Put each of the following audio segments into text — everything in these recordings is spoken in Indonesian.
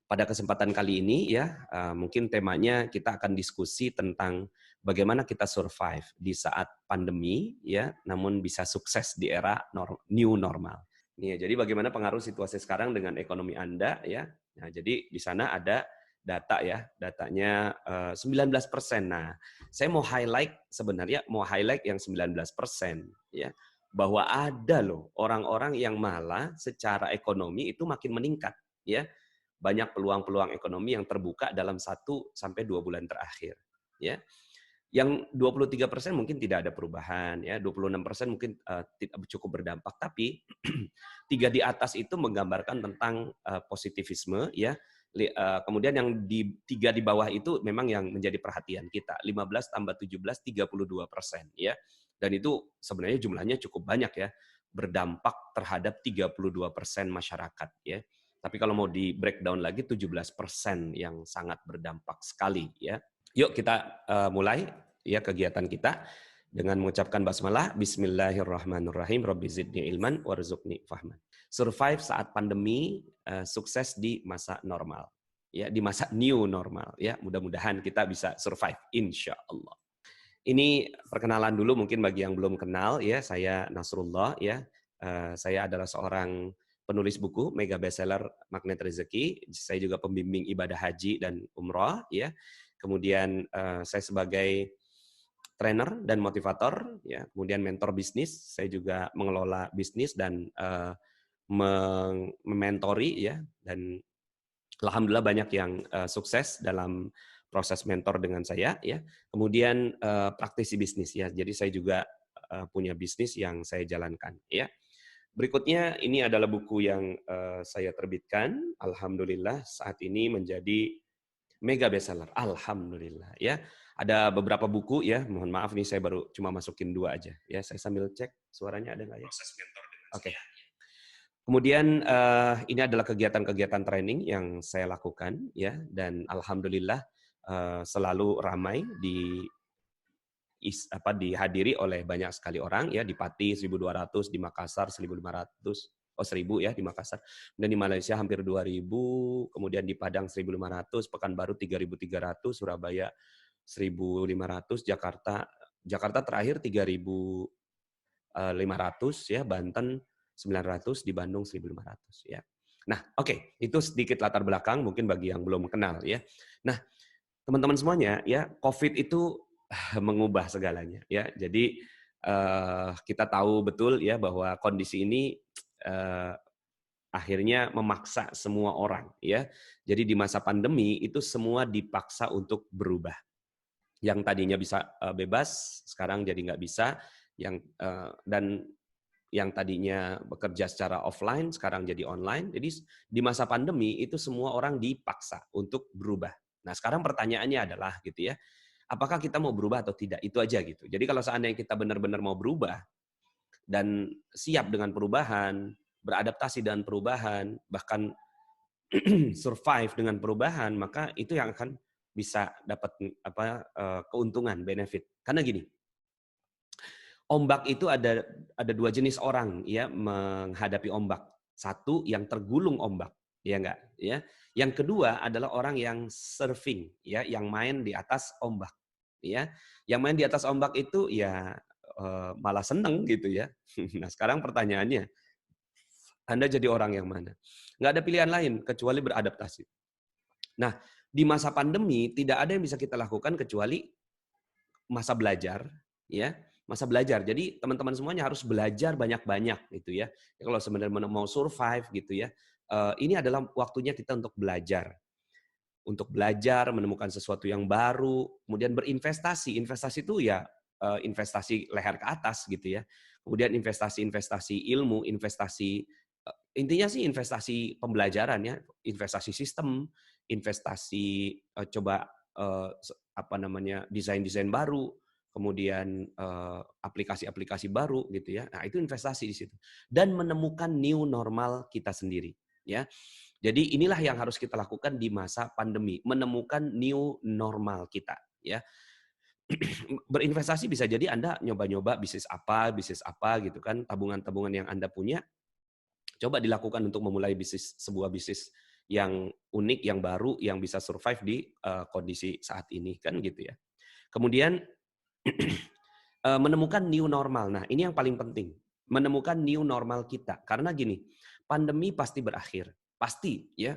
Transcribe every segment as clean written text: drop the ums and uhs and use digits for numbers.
Pada kesempatan kali ini ya, mungkin temanya kita akan diskusi tentang bagaimana kita survive di saat pandemi ya, namun bisa sukses di era new normal. Nih, jadi bagaimana pengaruh situasi sekarang dengan ekonomi Anda ya. Nah, jadi di sana ada data ya, datanya 19%. Nah, saya mau highlight yang 19% ya, bahwa ada loh orang-orang yang malah secara ekonomi itu makin meningkat ya, banyak peluang-peluang ekonomi yang terbuka dalam 1 sampai 2 bulan terakhir. Ya. Yang 23% mungkin tidak ada perubahan, ya 26% mungkin tidak cukup berdampak, tapi tiga di atas itu menggambarkan tentang positivisme, ya. Kemudian yang tiga di bawah itu memang yang menjadi perhatian kita, 15 tambah 17, 32%, ya. Dan itu sebenarnya jumlahnya cukup banyak ya, berdampak terhadap 32% masyarakat, ya. Tapi kalau mau di breakdown lagi 17% yang sangat berdampak sekali ya. Yuk kita mulai ya kegiatan kita dengan mengucapkan basmalah. Bismillahirrahmanirrahim. Rabbi zidni ilman warzuqni fahman. Survive saat pandemi, sukses di masa normal. Ya, di masa new normal ya. Mudah-mudahan kita bisa survive insya Allah. Ini perkenalan dulu mungkin bagi yang belum kenal ya. Saya Nasrullah ya. Saya adalah seorang penulis buku mega bestseller Magnet Rezeki. Saya juga pembimbing ibadah haji dan umroh ya. Kemudian saya sebagai trainer dan motivator ya, kemudian mentor bisnis. Saya juga mengelola bisnis dan mementori ya, dan alhamdulillah banyak yang sukses dalam proses mentor dengan saya ya. Kemudian praktisi bisnis ya. Jadi saya juga punya bisnis yang saya jalankan ya. Berikutnya ini adalah buku yang saya terbitkan. Alhamdulillah saat ini menjadi mega bestseller. Alhamdulillah ya. Ada beberapa buku ya. Mohon maaf nih saya baru cuma masukin 2 aja ya. Saya sambil cek suaranya ada nggak ya? Oke. Kemudian ini adalah kegiatan-kegiatan training yang saya lakukan ya, dan alhamdulillah selalu ramai dihadiri oleh banyak sekali orang ya, di Pati 1.200, di Makassar 1.500, 1.000 ya di Makassar, dan di Malaysia hampir 2.000, kemudian di Padang 1.500, Pekanbaru 3.300, Surabaya 1.500, Jakarta terakhir 3.500 ya, Banten 900, di Bandung 1.500 ya. Nah, oke, itu sedikit latar belakang mungkin bagi yang belum kenal ya. Nah, teman-teman semuanya ya, COVID itu mengubah segalanya ya. Jadi kita tahu betul ya bahwa kondisi ini akhirnya memaksa semua orang ya. Jadi di masa pandemi itu semua dipaksa untuk berubah. Yang tadinya bisa bebas sekarang jadi nggak bisa, dan yang tadinya bekerja secara offline sekarang jadi online. Jadi di masa pandemi itu semua orang dipaksa untuk berubah. Nah, sekarang pertanyaannya adalah gitu ya, apakah kita mau berubah atau tidak? Itu aja gitu. Jadi kalau seandainya kita benar-benar mau berubah dan siap dengan perubahan, beradaptasi dengan perubahan, bahkan survive dengan perubahan, maka itu yang akan bisa dapat keuntungan, benefit. Karena gini, ombak itu ada 2 jenis orang ya menghadapi ombak. Satu yang tergulung ombak, ya enggak, ya. Yang kedua adalah orang yang surfing, ya, yang main di atas ombak, ya. Yang main di atas ombak itu ya malah seneng gitu ya. Nah, sekarang pertanyaannya, Anda jadi orang yang mana? Nggak ada pilihan lain kecuali beradaptasi. Nah, di masa pandemi tidak ada yang bisa kita lakukan kecuali masa belajar, ya, masa belajar. Jadi teman-teman semuanya harus belajar banyak-banyak gitu ya. Kalau sebenarnya mau survive gitu ya, ini adalah waktunya kita untuk belajar. Untuk belajar, menemukan sesuatu yang baru, kemudian berinvestasi. Investasi itu ya investasi leher ke atas gitu ya. Kemudian investasi ilmu, intinya sih investasi pembelajaran ya, investasi sistem, investasi coba desain-desain baru, kemudian aplikasi-aplikasi baru gitu ya. Nah, itu investasi di situ. Dan menemukan new normal kita sendiri, ya. Jadi inilah yang harus kita lakukan di masa pandemi, menemukan new normal kita, ya. Berinvestasi bisa jadi Anda nyoba-nyoba bisnis apa gitu kan, tabungan-tabungan yang Anda punya coba dilakukan untuk memulai sebuah bisnis yang unik, yang baru, yang bisa survive di kondisi saat ini kan gitu ya. Kemudian menemukan new normal. Nah, ini yang paling penting. Menemukan new normal kita. Karena gini, pandemi pasti berakhir. Pasti ya.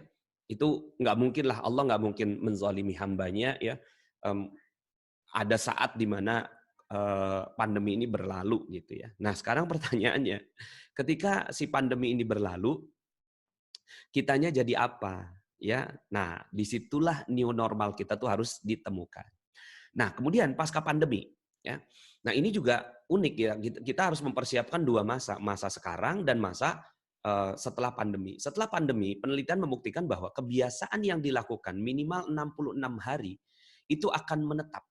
Itu nggak mungkin lah, Allah nggak mungkin menzalimi hambanya ya. Ada saat di mana pandemi ini berlalu gitu ya. Nah, sekarang pertanyaannya, ketika si pandemi ini berlalu, kitanya jadi apa? Ya, nah disitulah new normal kita tuh harus ditemukan. Nah, kemudian pasca pandemi, ya. Nah, ini juga unik ya. Kita harus mempersiapkan dua masa, masa sekarang dan masa setelah pandemi. Setelah pandemi, penelitian membuktikan bahwa kebiasaan yang dilakukan minimal 66 hari itu akan menetap.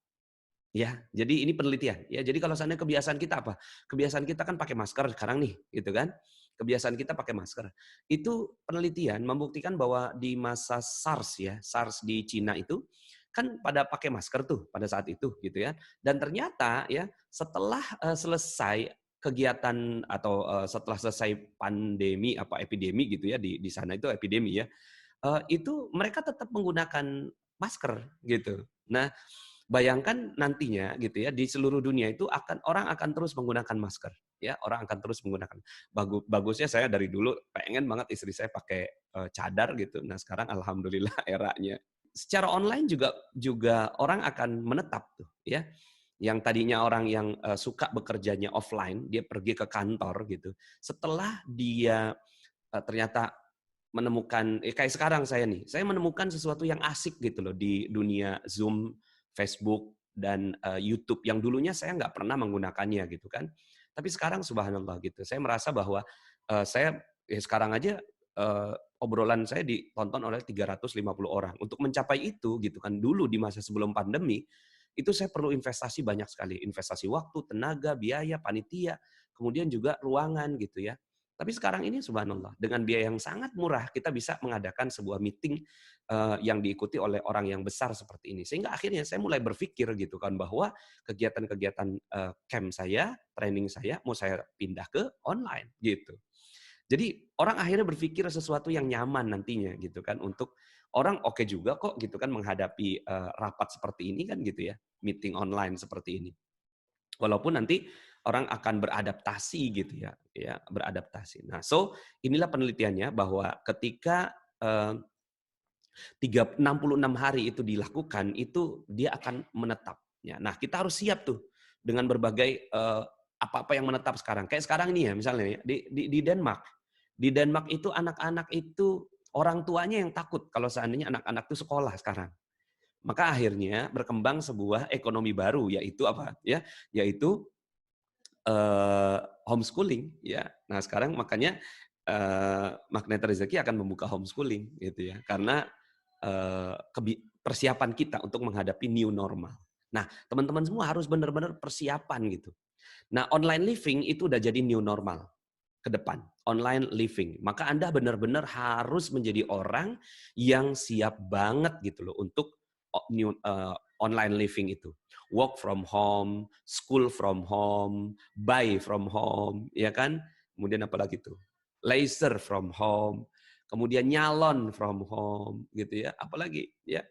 Ya, jadi ini penelitian. Ya, jadi kalau seandainya kebiasaan kita apa? Kebiasaan kita kan pakai masker sekarang nih, gitu kan? Kebiasaan kita pakai masker. Itu penelitian membuktikan bahwa di masa SARS ya, SARS di Cina itu kan pada pakai masker tuh pada saat itu, gitu ya. Dan ternyata ya setelah selesai kegiatan atau setelah selesai pandemi apa epidemi gitu ya di sana itu epidemi ya, itu mereka tetap menggunakan masker gitu. Nah, bayangkan nantinya gitu ya di seluruh dunia itu orang akan terus menggunakan masker ya, orang akan terus menggunakan. Bagusnya saya dari dulu pengen banget istri saya pakai cadar gitu. Nah, sekarang alhamdulillah eranya. Secara online juga juga orang akan menetap tuh ya. Yang tadinya orang yang suka bekerjanya offline, dia pergi ke kantor gitu. Setelah dia ternyata menemukan kayak sekarang saya menemukan sesuatu yang asik gitu loh di dunia Zoom, Facebook dan YouTube yang dulunya saya nggak pernah menggunakannya gitu kan. Tapi sekarang subhanallah gitu. Saya merasa bahwa saya ya sekarang aja obrolan saya ditonton oleh 350 orang. Untuk mencapai itu gitu kan dulu di masa sebelum pandemi itu saya perlu investasi banyak sekali, investasi waktu, tenaga, biaya, panitia, kemudian juga ruangan gitu ya. Tapi sekarang ini subhanallah, dengan biaya yang sangat murah, kita bisa mengadakan sebuah meeting yang diikuti oleh orang yang besar seperti ini. Sehingga akhirnya saya mulai berpikir gitu kan, bahwa kegiatan-kegiatan camp saya, training saya, mau saya pindah ke online gitu. Jadi orang akhirnya berpikir sesuatu yang nyaman nantinya gitu kan, untuk orang oke juga kok gitu kan menghadapi rapat seperti ini kan gitu ya, meeting online seperti ini. Walaupun nanti orang akan beradaptasi gitu ya, beradaptasi. Nah, inilah penelitiannya bahwa ketika 66 hari itu dilakukan, itu dia akan menetap. Ya, nah, kita harus siap tuh dengan berbagai apa-apa yang menetap sekarang. Kayak sekarang ini ya, misalnya ya, di Denmark. Di Denmark itu anak-anak itu orang tuanya yang takut kalau seandainya anak-anak itu sekolah sekarang. Maka akhirnya berkembang sebuah ekonomi baru, yaitu apa? Ya, yaitu homeschooling ya. Nah, sekarang makanya Magnet Rezeki akan membuka homeschooling gitu ya. Karena persiapan kita untuk menghadapi new normal. Nah, teman-teman semua harus benar-benar persiapan gitu. Nah, online living itu udah jadi new normal ke depan. Online living. Maka Anda benar-benar harus menjadi orang yang siap banget gitu loh untuk online living itu. Work from home, school from home, buy from home, ya kan? Kemudian apa lagi tuh? Laser from home, kemudian nyalon from home, gitu ya. Apalagi ya,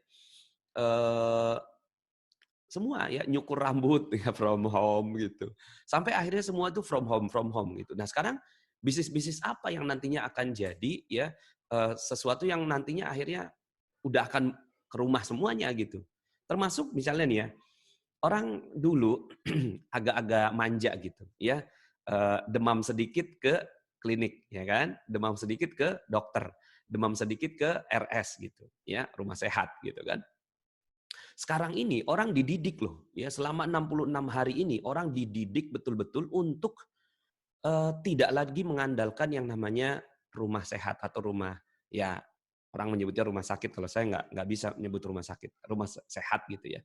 semua ya, nyukur rambut ya from home gitu. Sampai akhirnya semua itu from home gitu. Nah, sekarang bisnis-bisnis apa yang nantinya akan jadi ya sesuatu yang nantinya akhirnya udah akan ke rumah semuanya gitu. Termasuk misalnya nih ya, orang dulu agak-agak manja gitu ya, demam sedikit ke klinik ya kan, demam sedikit ke dokter, demam sedikit ke RS gitu ya, rumah sehat gitu kan. Sekarang ini orang dididik loh ya, selama 66 hari ini orang dididik betul-betul untuk tidak lagi mengandalkan yang namanya rumah sehat atau rumah, ya orang menyebutnya rumah sakit, kalau saya nggak bisa menyebut rumah sakit, rumah sehat gitu ya.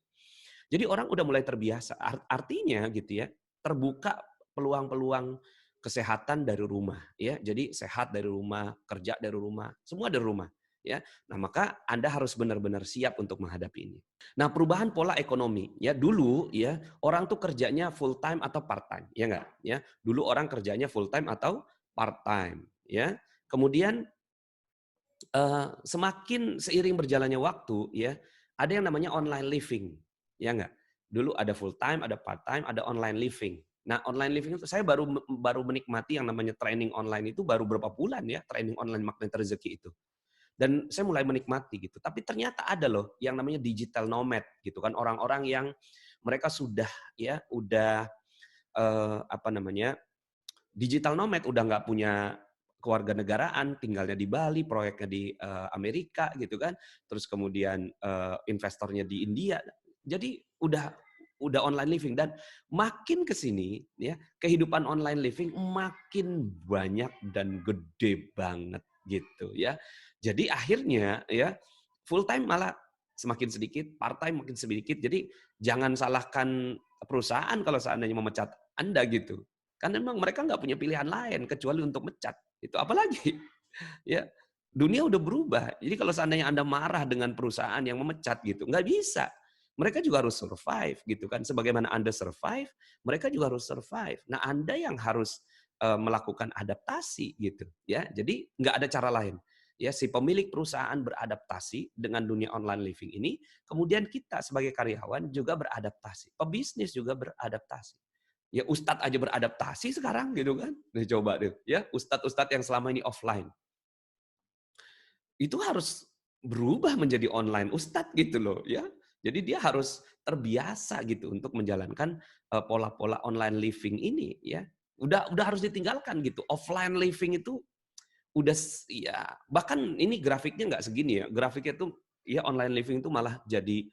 Jadi orang udah mulai terbiasa. Artinya gitu ya, terbuka peluang-peluang kesehatan dari rumah ya. Jadi sehat dari rumah, kerja dari rumah, semua dari rumah ya. Nah, maka Anda harus benar-benar siap untuk menghadapi ini. Nah, perubahan pola ekonomi ya, dulu ya orang tuh kerjanya full time atau part time, ya enggak? Ya. Dulu orang kerjanya full time atau part time ya. Kemudian Semakin seiring berjalannya waktu ya, ada yang namanya online living, ya nggak? Dulu ada full time, ada part time, ada online living. Nah, online living itu saya baru menikmati yang namanya training online itu baru berapa bulan ya, training online Magnet Rezeki itu. Dan saya mulai menikmati gitu. Tapi ternyata ada loh yang namanya digital nomad gitu kan, orang-orang yang mereka sudah ya udah apa namanya digital nomad, udah nggak punya kewarganegaraan, tinggalnya di Bali, proyeknya di Amerika gitu kan, terus kemudian investornya di India. Jadi udah online living dan makin ke sini ya, kehidupan online living makin banyak dan gede banget gitu ya. Jadi akhirnya ya full time malah semakin sedikit, part time makin sedikit. Jadi jangan salahkan perusahaan kalau seandainya memecat Anda gitu. Karena memang mereka nggak punya pilihan lain kecuali untuk mecat. Itu apalagi ya dunia udah berubah. Jadi kalau seandainya Anda marah dengan perusahaan yang memecat gitu, nggak bisa. Mereka juga harus survive gitu kan. Sebagaimana Anda survive, mereka juga harus survive. Nah, Anda yang harus melakukan adaptasi gitu ya. Jadi nggak ada cara lain. Ya, si pemilik perusahaan beradaptasi dengan dunia online living ini, kemudian kita sebagai karyawan juga beradaptasi. Pebisnis juga beradaptasi. Ya ustadz aja beradaptasi sekarang gitu kan. Nih coba deh ya, ustadz-ustadz yang selama ini offline. Itu harus berubah menjadi online ustadz gitu loh ya. Jadi dia harus terbiasa gitu untuk menjalankan pola-pola online living ini ya. Udah harus ditinggalkan gitu. Offline living itu udah ya bahkan ini grafiknya nggak segini ya. Grafiknya tuh ya online living itu malah jadi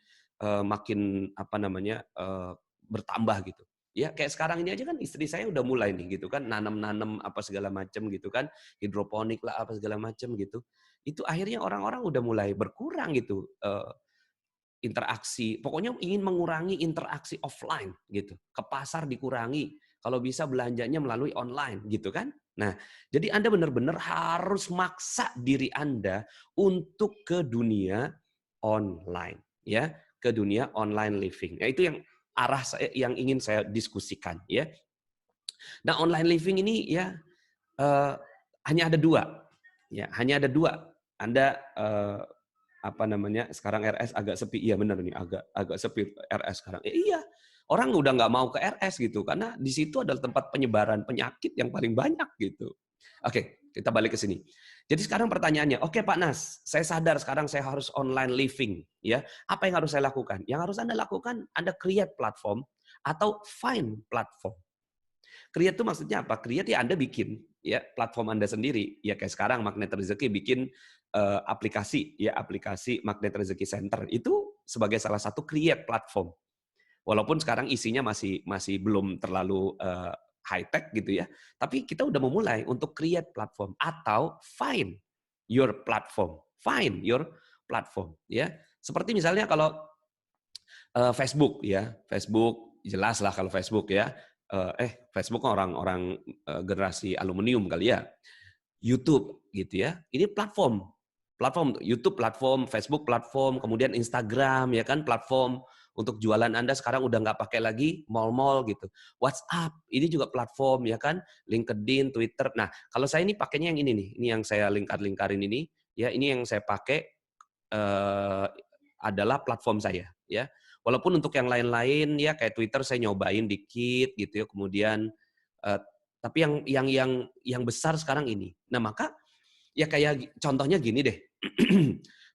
makin apa namanya bertambah gitu. Ya kayak sekarang ini aja kan istri saya udah mulai nih gitu kan nanam-nanam apa segala macam gitu kan, hidroponik lah apa segala macam gitu. Itu akhirnya orang-orang udah mulai berkurang gitu interaksi. Pokoknya ingin mengurangi interaksi offline gitu. Ke pasar dikurangi, kalau bisa belanjanya melalui online gitu kan. Nah, jadi Anda benar-benar harus maksa diri Anda untuk ke dunia online ya, ke dunia online living. Nah, itu yang arah saya yang ingin saya diskusikan ya. Nah, online living ini ya eh, hanya ada dua. Ya, hanya ada dua. Anda apa namanya sekarang RS agak sepi, iya benar nih agak sepi RS sekarang. Iya, orang udah nggak mau ke RS gitu karena di situ adalah tempat penyebaran penyakit yang paling banyak gitu. Oke, kita balik ke sini. Jadi sekarang pertanyaannya, oke Pak Nas, saya sadar sekarang saya harus online living, ya. Apa yang harus saya lakukan? Yang harus Anda lakukan, Anda create platform atau find platform. Create itu maksudnya apa? Create ya Anda bikin ya platform Anda sendiri. Ya kayak sekarang Magnet Rezeki bikin aplikasi ya aplikasi Magnet Rezeki Center itu sebagai salah satu create platform. Walaupun sekarang isinya masih belum terlalu high tech gitu ya. Tapi kita udah memulai untuk create platform atau find your platform. Find your platform ya. Seperti misalnya kalau Facebook ya. Facebook jelas lah kalau Facebook ya. Facebook orang-orang generasi aluminium kali ya. YouTube gitu ya. Ini platform. Platform YouTube platform, Facebook platform, kemudian Instagram ya kan platform untuk jualan Anda sekarang udah nggak pakai lagi mall-mall gitu. WhatsApp ini juga platform ya kan, LinkedIn, Twitter. Nah, kalau saya ini pakainya yang ini nih. Ini yang saya lingkarin ini ya, ini yang saya pakai adalah platform saya ya. Walaupun untuk yang lain-lain ya kayak Twitter saya nyobain dikit gitu ya. Kemudian tapi yang besar sekarang ini. Nah, maka ya kayak contohnya gini deh.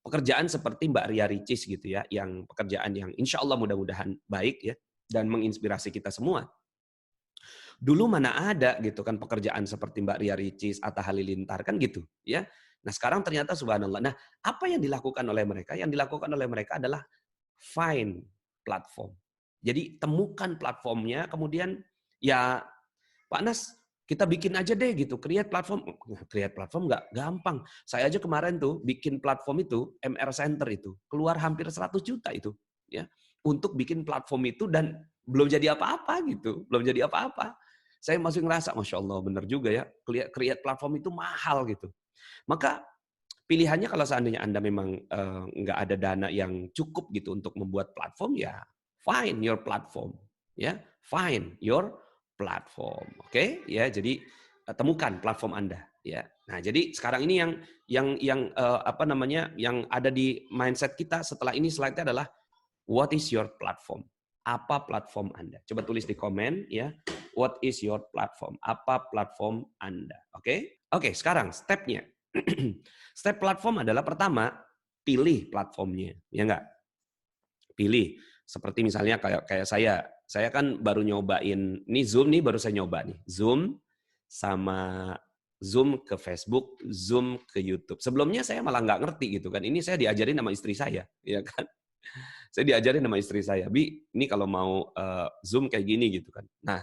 Pekerjaan seperti Mbak Ria Ricis gitu ya, yang pekerjaan yang insya Allah mudah-mudahan baik ya dan menginspirasi kita semua. Dulu mana ada gitu kan pekerjaan seperti Mbak Ria Ricis, Atta Halilintar kan gitu ya. Nah sekarang ternyata subhanallah. Nah apa yang dilakukan oleh mereka? Yang dilakukan oleh mereka adalah find platform. Jadi temukan platformnya, kemudian ya Pak Nas kita bikin aja deh gitu, create platform. Create platform nggak gampang. Saya aja kemarin tuh bikin platform itu, MR Center itu, keluar hampir 100 juta itu. Ya, untuk bikin platform itu dan belum jadi apa-apa gitu. Belum jadi apa-apa. Saya masih ngerasa, Masya Allah benar juga ya, create platform itu mahal gitu. Maka pilihannya kalau seandainya Anda memang nggak ada dana yang cukup gitu untuk membuat platform, ya find your platform. Ya, find your platform. Oke, ya jadi temukan platform Anda, ya. Nah, jadi sekarang ini yang ada di mindset kita setelah ini slide-nya adalah what is your platform? Apa platform Anda? Coba tulis di komen ya. What is your platform? Apa platform Anda? Oke? Oke, sekarang step-nya. Step platform adalah pertama, pilih platformnya, ya enggak? Pilih. Seperti misalnya kayak saya kan baru nyobain, ini Zoom nih baru saya nyoba nih. Zoom sama Zoom ke Facebook, Zoom ke YouTube. Sebelumnya saya malah nggak ngerti gitu kan. Ini saya diajarin sama istri saya, ya kan. Saya diajarin sama istri saya, Bi, ini kalau mau Zoom kayak gini gitu kan. Nah,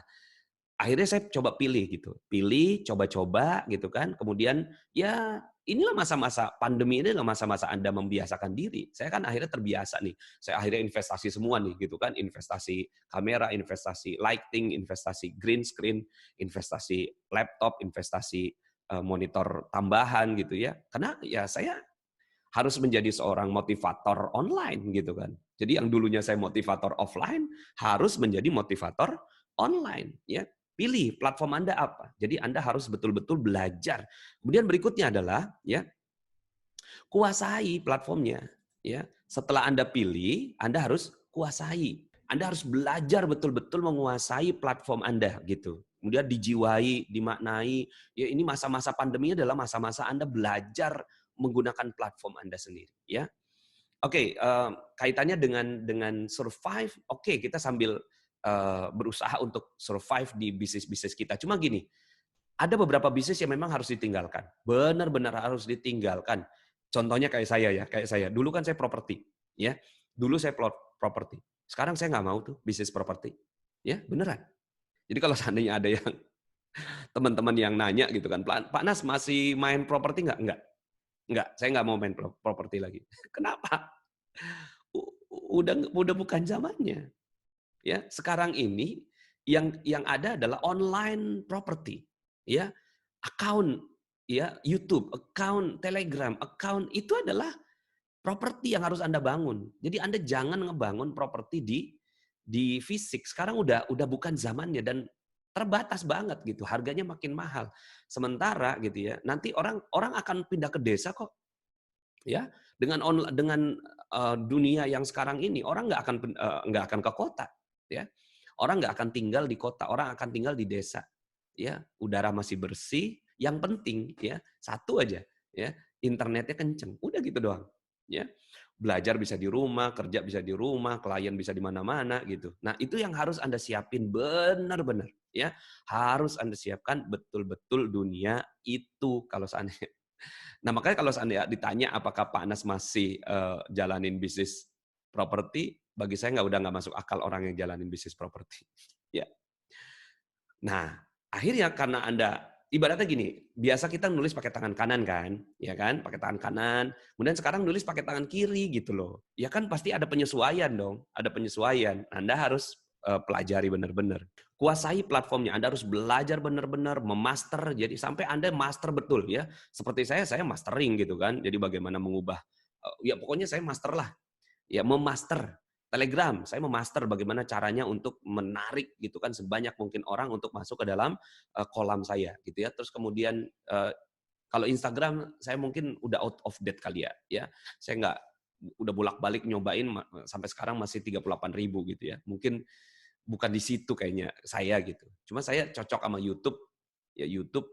akhirnya saya coba pilih gitu. Pilih, coba-coba gitu kan. Kemudian ya inilah masa-masa pandemi, ini adalah masa-masa Anda membiasakan diri. Saya kan akhirnya terbiasa nih. Saya akhirnya investasi semua nih gitu kan. Investasi kamera, investasi lighting, investasi green screen, investasi laptop, investasi monitor tambahan gitu ya. Karena ya saya harus menjadi seorang motivator online gitu kan. Jadi yang dulunya saya motivator offline harus menjadi motivator online ya. Pilih platform Anda apa. Jadi Anda harus betul-betul belajar. Kemudian berikutnya adalah ya kuasai platformnya ya. Setelah Anda pilih, Anda harus kuasai. Anda harus belajar betul-betul menguasai platform Anda gitu. Kemudian dijiwai, dimaknai. Ya ini masa-masa pandemi adalah masa-masa Anda belajar menggunakan platform Anda sendiri ya. Oke, kaitannya dengan survive, oke kita sambil berusaha untuk survive di bisnis-bisnis kita. Cuma gini, ada beberapa bisnis yang memang harus ditinggalkan. Benar-benar harus ditinggalkan. Contohnya kayak saya ya, kayak saya. Dulu kan saya properti, ya. Dulu saya properti. Sekarang saya nggak mau tuh bisnis properti. Ya, beneran. Jadi kalau seandainya ada yang teman-teman yang nanya gitu kan, Pak Nas masih main properti nggak? Nggak, saya nggak mau main properti lagi. Kenapa? Udah bukan zamannya. Ya, sekarang ini yang ada adalah online property. Ya, account ya YouTube, account Telegram, account itu adalah properti yang harus Anda bangun. Jadi Anda jangan ngebangun properti di fisik. Sekarang udah bukan zamannya dan terbatas banget gitu. Harganya makin mahal. Sementara gitu ya, nanti orang orang akan pindah ke desa kok. Ya, dengan dunia yang sekarang ini orang nggak akan ke kota, ya. Orang nggak akan tinggal di kota, orang akan tinggal di desa. Ya, udara masih bersih, yang penting ya satu aja, ya internetnya kenceng, udah gitu doang, ya. Belajar bisa di rumah, kerja bisa di rumah, klien bisa di mana-mana gitu. Nah itu yang harus Anda siapin benar-benar, ya harus Anda siapkan betul-betul dunia itu kalau seandainya. Nah, makanya kalau seandainya ditanya apakah Pak Anas masih jalanin bisnis properti, bagi saya nggak masuk akal orang yang jalanin bisnis properti. Ya. Nah, akhirnya karena Anda ibaratnya gini, biasa kita nulis pakai tangan kanan kan, ya kan? Pakai tangan kanan. Kemudian sekarang nulis pakai tangan kiri gitu loh. Ya kan pasti ada penyesuaian dong, ada penyesuaian. Anda harus pelajari benar-benar. Kuasai platformnya, Anda harus belajar benar-benar, memaster, jadi sampai Anda master betul ya. Seperti saya mastering gitu kan, jadi bagaimana mengubah, ya pokoknya saya master lah. Ya memaster Telegram, saya memaster bagaimana caranya untuk menarik gitu kan sebanyak mungkin orang untuk masuk ke dalam kolam saya gitu ya. Terus kemudian kalau Instagram saya mungkin udah out of date kali ya. Ya, saya nggak udah bolak-balik nyobain sampai sekarang masih 38.000 gitu ya. Mungkin bukan di situ kayaknya saya gitu. Cuma saya cocok sama YouTube, ya YouTube,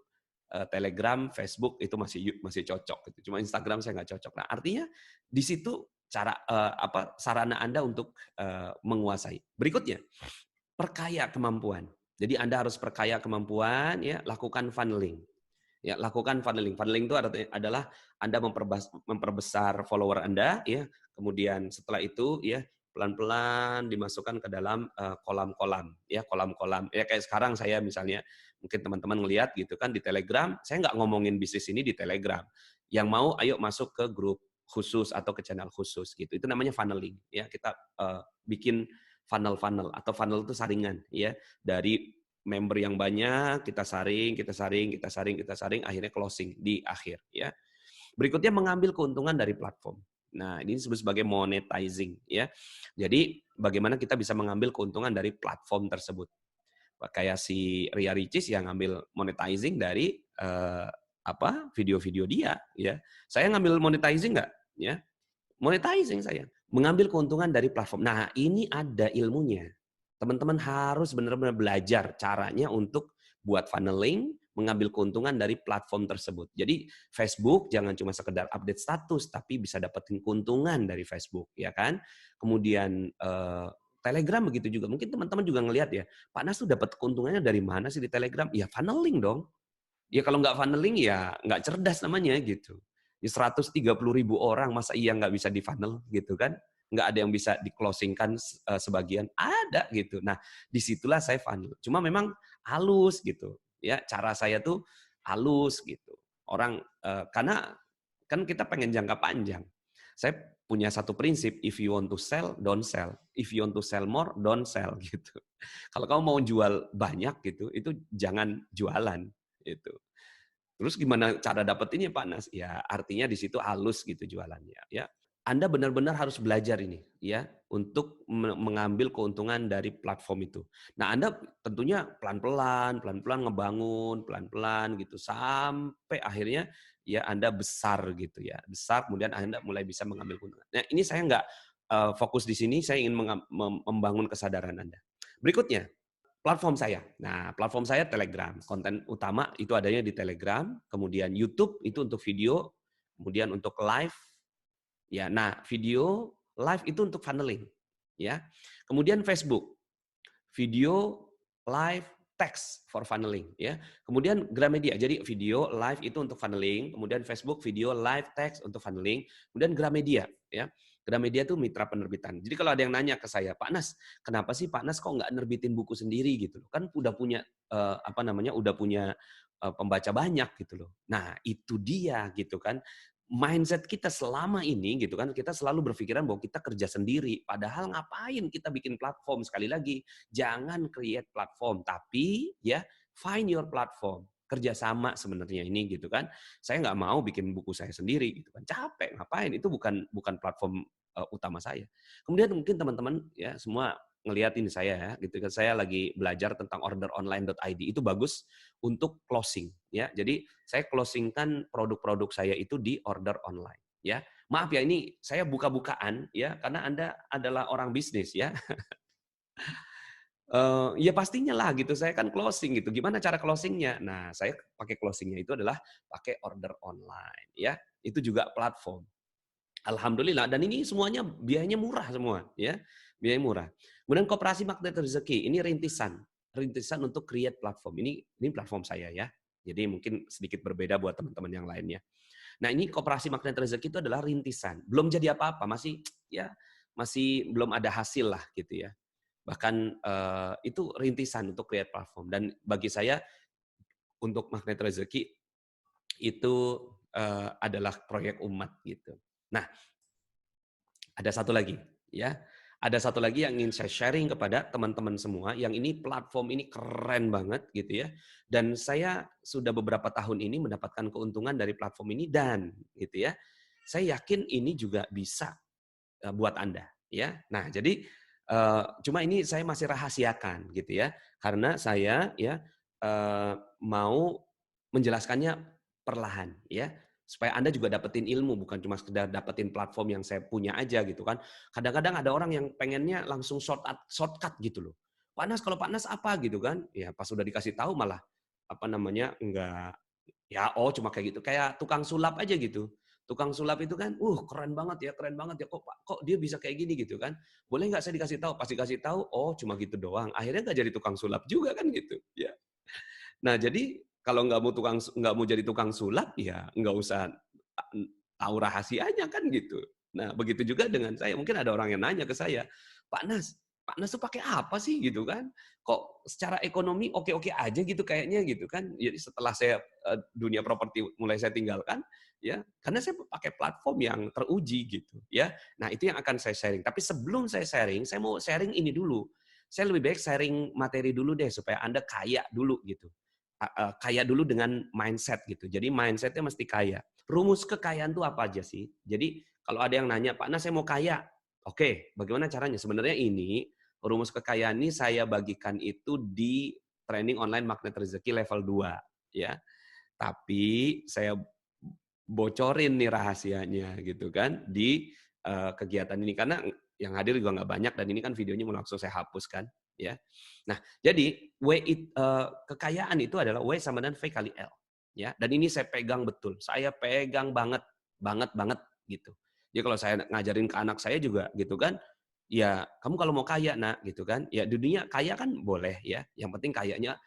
Telegram, Facebook itu masih cocok gitu. Cuma Instagram saya nggak cocok. Nah, artinya di situ cara sarana Anda untuk menguasai. Berikutnya, perkaya kemampuan. Jadi Anda harus perkaya kemampuan ya, lakukan funneling. Ya, lakukan funneling. Funneling itu adalah Anda memperbesar follower Anda ya. Kemudian setelah itu ya pelan-pelan dimasukkan ke dalam kolam-kolam ya, kolam-kolam. Ya kayak sekarang saya misalnya mungkin teman-teman ngelihat gitu kan di Telegram, saya nggak ngomongin bisnis ini di Telegram. Yang mau ayo masuk ke grup khusus atau ke channel khusus gitu. Itu namanya funneling ya. Kita bikin funnel-funnel atau funnel itu saringan ya dari member yang banyak, kita saring, akhirnya closing di akhir ya. Berikutnya mengambil keuntungan dari platform. Nah, ini disebut sebagai monetizing ya. Jadi bagaimana kita bisa mengambil keuntungan dari platform tersebut. Kayak si Ria Ricis yang ngambil monetizing dari video-video dia, ya. Saya ngambil monetizing nggak? Ya, monetizing saya. Mengambil keuntungan dari platform. Nah, ini ada ilmunya. Teman-teman harus benar-benar belajar caranya untuk buat funneling, mengambil keuntungan dari platform tersebut. Jadi Facebook jangan cuma sekedar update status, tapi bisa dapetin keuntungan dari Facebook, ya kan? Kemudian Telegram begitu juga. Mungkin teman-teman juga ngelihat ya, Pak Nas tuh dapat keuntungannya dari mana sih di Telegram? Ya funneling dong. Ya kalau nggak funneling ya nggak cerdas namanya gitu. Ya 130.000 orang masa iya nggak bisa di funnel gitu kan? Nggak ada yang bisa di closingkan sebagian, ada gitu. Nah disitulah saya funnel. Cuma memang halus gitu. Ya cara saya tuh halus gitu. Orang karena kan kita pengen jangka panjang. Saya punya satu prinsip, if you want to sell, don't sell. If you want to sell more, don't sell gitu. Kalau kamu mau jual banyak gitu, itu jangan jualan itu. Terus gimana cara dapetinnya Pak Nas? Ya artinya di situ halus gitu jualannya. Ya, Anda benar-benar harus belajar ini ya untuk mengambil keuntungan dari platform itu. Nah Anda tentunya pelan-pelan, pelan-pelan ngebangun, pelan-pelan gitu sampai akhirnya ya Anda besar gitu ya, besar kemudian Anda mulai bisa mengambil keuntungan. Nah ini saya nggak fokus di sini, saya ingin membangun kesadaran Anda. Berikutnya, platform saya. Nah, platform saya Telegram. Konten utama itu adanya di Telegram, kemudian YouTube itu untuk video, kemudian untuk live. Ya, nah video live itu untuk funneling, ya. Kemudian Facebook, video live text for funneling, ya. Kemudian Gramedia. Jadi video live itu untuk funneling, kemudian Facebook video live text untuk funneling, kemudian Gramedia, ya. Gramedia itu mitra penerbitan. Jadi kalau ada yang nanya ke saya, Pak Nas, kenapa sih Pak Nas kok nggak nerbitin buku sendiri gitu loh? Kan udah punya udah punya pembaca banyak gitu loh. Nah, itu dia gitu kan. Mindset kita selama ini gitu kan, kita selalu berpikiran bahwa kita kerja sendiri. Padahal ngapain kita bikin platform? Sekali lagi, jangan create platform, tapi ya find your platform. Kerjasama sebenarnya ini gitu kan. Saya nggak mau bikin buku saya sendiri gitu kan. Capek, ngapain? Itu bukan platform utama saya. Kemudian mungkin teman-teman ya semua ngelihat ini saya ya gitu kan, saya lagi belajar tentang orderonline.id. Itu bagus untuk closing ya. Jadi saya closingkan produk-produk saya itu di order online ya. Maaf ya ini saya buka-bukaan ya karena Anda adalah orang bisnis ya. Ya pastinya lah gitu, saya kan closing gitu. Gimana cara closingnya? Nah, saya pakai closingnya itu adalah pakai order online ya. Itu juga platform. Alhamdulillah dan ini semuanya biayanya murah semua ya. Biayanya murah. Kemudian Koperasi Magnet Rezeki, ini rintisan untuk create platform. Ini platform saya ya. Jadi mungkin sedikit berbeda buat teman-teman yang lainnya. Nah, ini Koperasi Magnet Rezeki itu adalah rintisan. Belum jadi apa-apa, masih belum ada hasil lah gitu ya. Bahkan itu rintisan untuk create platform dan bagi saya untuk Magnet Rezeki itu adalah proyek umat gitu. Nah, ada satu lagi, ya. Ada satu lagi yang ingin saya sharing kepada teman-teman semua, yang ini platform ini keren banget gitu ya. Dan saya sudah beberapa tahun ini mendapatkan keuntungan dari platform ini dan gitu ya. Saya yakin ini juga bisa buat Anda, ya. Nah, jadi cuma ini saya masih rahasiakan gitu ya. Karena saya ya mau menjelaskannya perlahan ya supaya Anda juga dapetin ilmu, bukan cuma sekedar dapetin platform yang saya punya aja gitu kan. Kadang-kadang ada orang yang pengennya langsung shortcut gitu loh. Pak Nas, kalau Pak Nas apa gitu kan? Ya pas udah dikasih tahu malah enggak ya cuma kayak gitu, kayak tukang sulap aja gitu. Tukang sulap itu kan, keren banget ya, kok dia bisa kayak gini gitu kan. Boleh nggak saya dikasih tahu? Pas dikasih tahu, oh cuma gitu doang. Akhirnya nggak jadi tukang sulap juga kan gitu. Ya. Nah, jadi kalau nggak mau jadi tukang sulap, ya nggak usah tahu rahasianya kan gitu. Nah, begitu juga dengan saya. Mungkin ada orang yang nanya ke saya, Pak Nas tuh pakai apa sih gitu kan? Kok secara ekonomi oke-oke aja gitu kayaknya gitu kan? Jadi setelah saya dunia properti mulai saya tinggalkan, ya karena saya pakai platform yang teruji gitu, ya. Nah, itu yang akan saya sharing. Tapi sebelum saya sharing, saya mau sharing ini dulu. Saya lebih baik sharing materi dulu deh supaya Anda kaya dulu gitu. Kaya dulu dengan mindset gitu. Jadi mindsetnya mesti kaya. Rumus kekayaan itu apa aja sih? Jadi kalau ada yang nanya, Pak Nas saya mau kaya. Oke, bagaimana caranya? Sebenarnya ini rumus kekayaan ini saya bagikan itu di training online magnet rezeki level 2 ya. Tapi saya bocorin nih rahasianya gitu kan di kegiatan ini karena yang hadir juga nggak banyak dan ini kan videonya mau langsung saya hapus kan ya. Nah, jadi kekayaan itu adalah W sama dengan V kali L ya. Dan ini saya pegang betul. Saya pegang banget banget gitu. Jadi kalau saya ngajarin ke anak saya juga gitu kan, ya kamu kalau mau kaya nak gitu kan, ya di dunia kaya kan boleh ya. Yang penting kayanya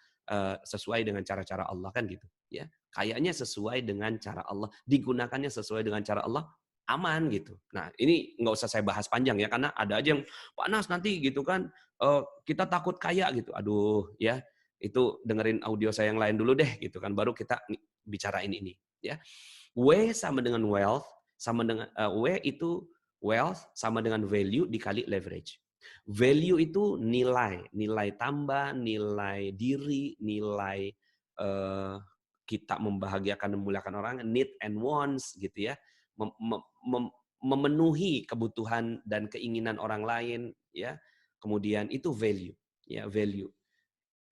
sesuai dengan cara-cara Allah kan gitu ya. Kayaknya sesuai dengan cara Allah, digunakannya sesuai dengan cara Allah, aman gitu. Nah, ini nggak usah saya bahas panjang ya, karena ada aja yang panas nanti gitu kan, kita takut kaya gitu. Aduh ya, itu dengerin audio saya yang lain dulu deh gitu kan, baru kita bicarain ini ya. W sama dengan wealth, sama dengan W itu wealth sama dengan value dikali leverage. Value itu nilai tambah, nilai diri, nilai kita membahagiakan dan memuliakan orang, need and wants gitu ya, memenuhi kebutuhan dan keinginan orang lain ya. Kemudian itu value ya, value.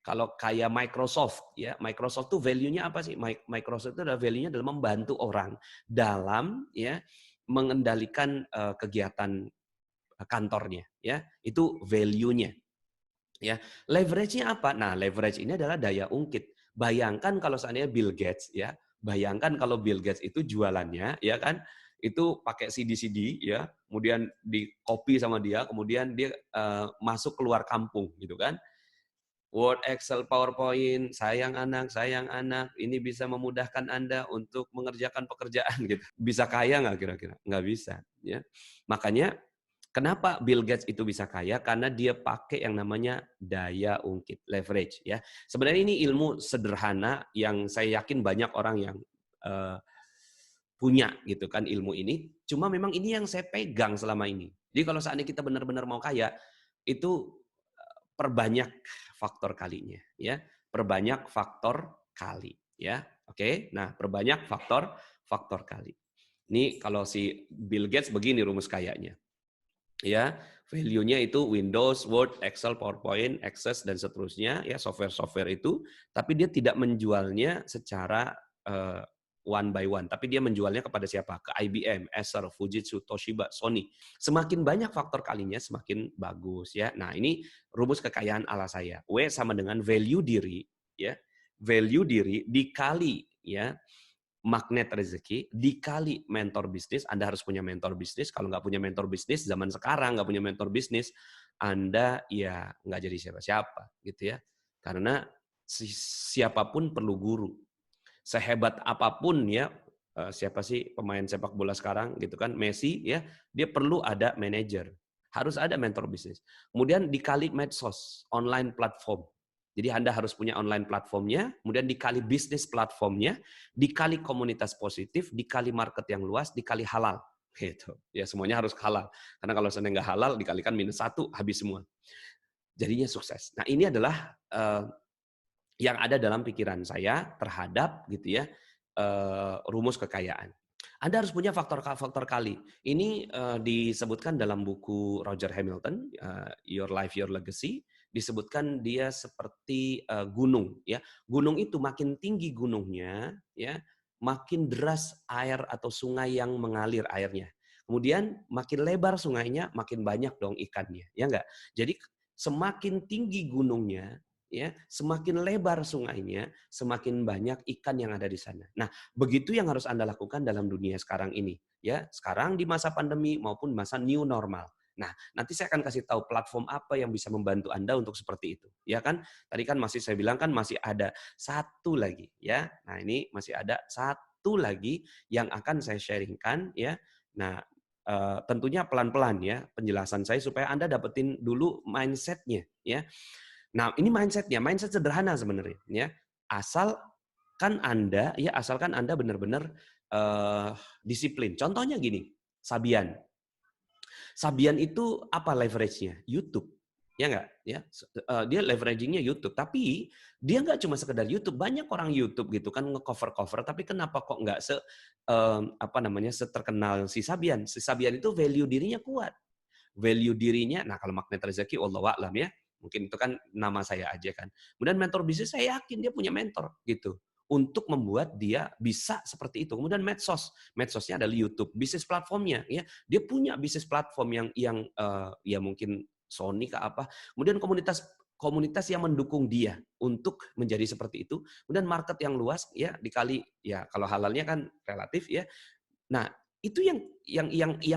Kalau kayak Microsoft ya, Microsoft tuh value-nya apa sih? Microsoft itu adalah value-nya adalah membantu orang dalam ya mengendalikan kegiatan kantornya ya. Itu value-nya. Ya, leverage-nya apa? Nah, leverage ini adalah daya ungkit. Bayangkan kalau seandainya Bill Gates ya, bayangkan kalau Bill Gates itu jualannya ya kan, itu pakai CD-CD ya, kemudian di copy sama dia, kemudian dia masuk keluar kampung gitu kan. Word, Excel, PowerPoint, sayang anak, ini bisa memudahkan Anda untuk mengerjakan pekerjaan gitu. Bisa kaya nggak kira-kira? Nggak bisa. Ya. Makanya kenapa Bill Gates itu bisa kaya? Karena dia pakai yang namanya daya ungkit, leverage. Ya. Sebenarnya ini ilmu sederhana yang saya yakin banyak orang yang punya gitu kan ilmu ini. Cuma memang ini yang saya pegang selama ini. Jadi kalau seandainya kita benar-benar mau kaya, itu perbanyak faktor kalinya ya, perbanyak faktor kali ya. Oke, nah perbanyak faktor kali. Ini kalau si Bill Gates begini rumus kayanya ya, value-nya itu Windows, Word, Excel, PowerPoint, Access dan seterusnya ya, software-software itu, tapi dia tidak menjualnya secara one by one, tapi dia menjualnya kepada siapa? Ke IBM, Acer, Fujitsu, Toshiba, Sony. Semakin banyak faktor kalinya, semakin bagus ya. Nah, ini rumus kekayaan ala saya. W sama dengan value diri ya. Value diri dikali ya magnet rezeki dikali mentor bisnis. Anda harus punya mentor bisnis. Kalau nggak punya mentor bisnis zaman sekarang, nggak punya mentor bisnis, Anda ya nggak jadi siapa-siapa gitu ya. Karena siapapun perlu guru. Sehebat apapun ya, siapa sih pemain sepak bola sekarang gitu kan, Messi ya, dia perlu ada manajer. Harus ada mentor bisnis. Kemudian dikali medsos, online platform. Jadi Anda harus punya online platformnya, kemudian dikali bisnis platformnya, dikali komunitas positif, dikali market yang luas, dikali halal. Gitu. Ya semuanya harus halal. Karena kalau seandainya nggak halal, dikalikan -1, habis semua. Jadinya sukses. Nah ini adalah yang ada dalam pikiran saya terhadap gitu ya rumus kekayaan. Anda harus punya faktor kali. Ini disebutkan dalam buku Roger Hamilton, Your Life, Your Legacy. Disebutkan dia seperti gunung. Ya, gunung itu makin tinggi gunungnya, ya, makin deras air atau sungai yang mengalir airnya. Kemudian makin lebar sungainya, makin banyak dong ikannya, ya enggak? Jadi semakin tinggi gunungnya, ya, semakin lebar sungainya, semakin banyak ikan yang ada di sana. Nah, begitu yang harus Anda lakukan dalam dunia sekarang ini, ya. Sekarang di masa pandemi maupun masa new normal. Nah, nanti saya akan kasih tahu platform apa yang bisa membantu Anda untuk seperti itu. Ya kan? Tadi kan masih saya bilang kan masih ada satu lagi, ya. Nah, ini masih ada satu lagi yang akan saya sharingkan, ya. Nah, tentunya pelan-pelan ya penjelasan saya supaya Anda dapetin dulu mindset-nya, ya. Nah, ini mindset-nya, mindset sederhana sebenarnya, ya. Asalkan Anda benar-benar disiplin. Contohnya gini, Sabian. Sabian itu apa leverage-nya? YouTube. Ya enggak? Ya, dia leveraging-nya YouTube. Tapi dia enggak cuma sekedar YouTube. Banyak orang YouTube gitu kan nge-cover-cover. Tapi kenapa kok enggak seterkenal si Sabian? Si Sabian itu value dirinya kuat. Value dirinya, nah kalau magnet rezeki, wallahu a'lam ya. Mungkin itu kan nama saya aja kan. Kemudian mentor bisnis saya yakin dia punya mentor gitu untuk membuat dia bisa seperti itu. Kemudian medsosnya adalah YouTube, bisnis platformnya ya. Dia punya bisnis platform yang ya mungkin Sony ke apa. Kemudian komunitas yang mendukung dia untuk menjadi seperti itu. Kemudian market yang luas ya dikali ya kalau halalnya kan relatif ya. Nah, itu yang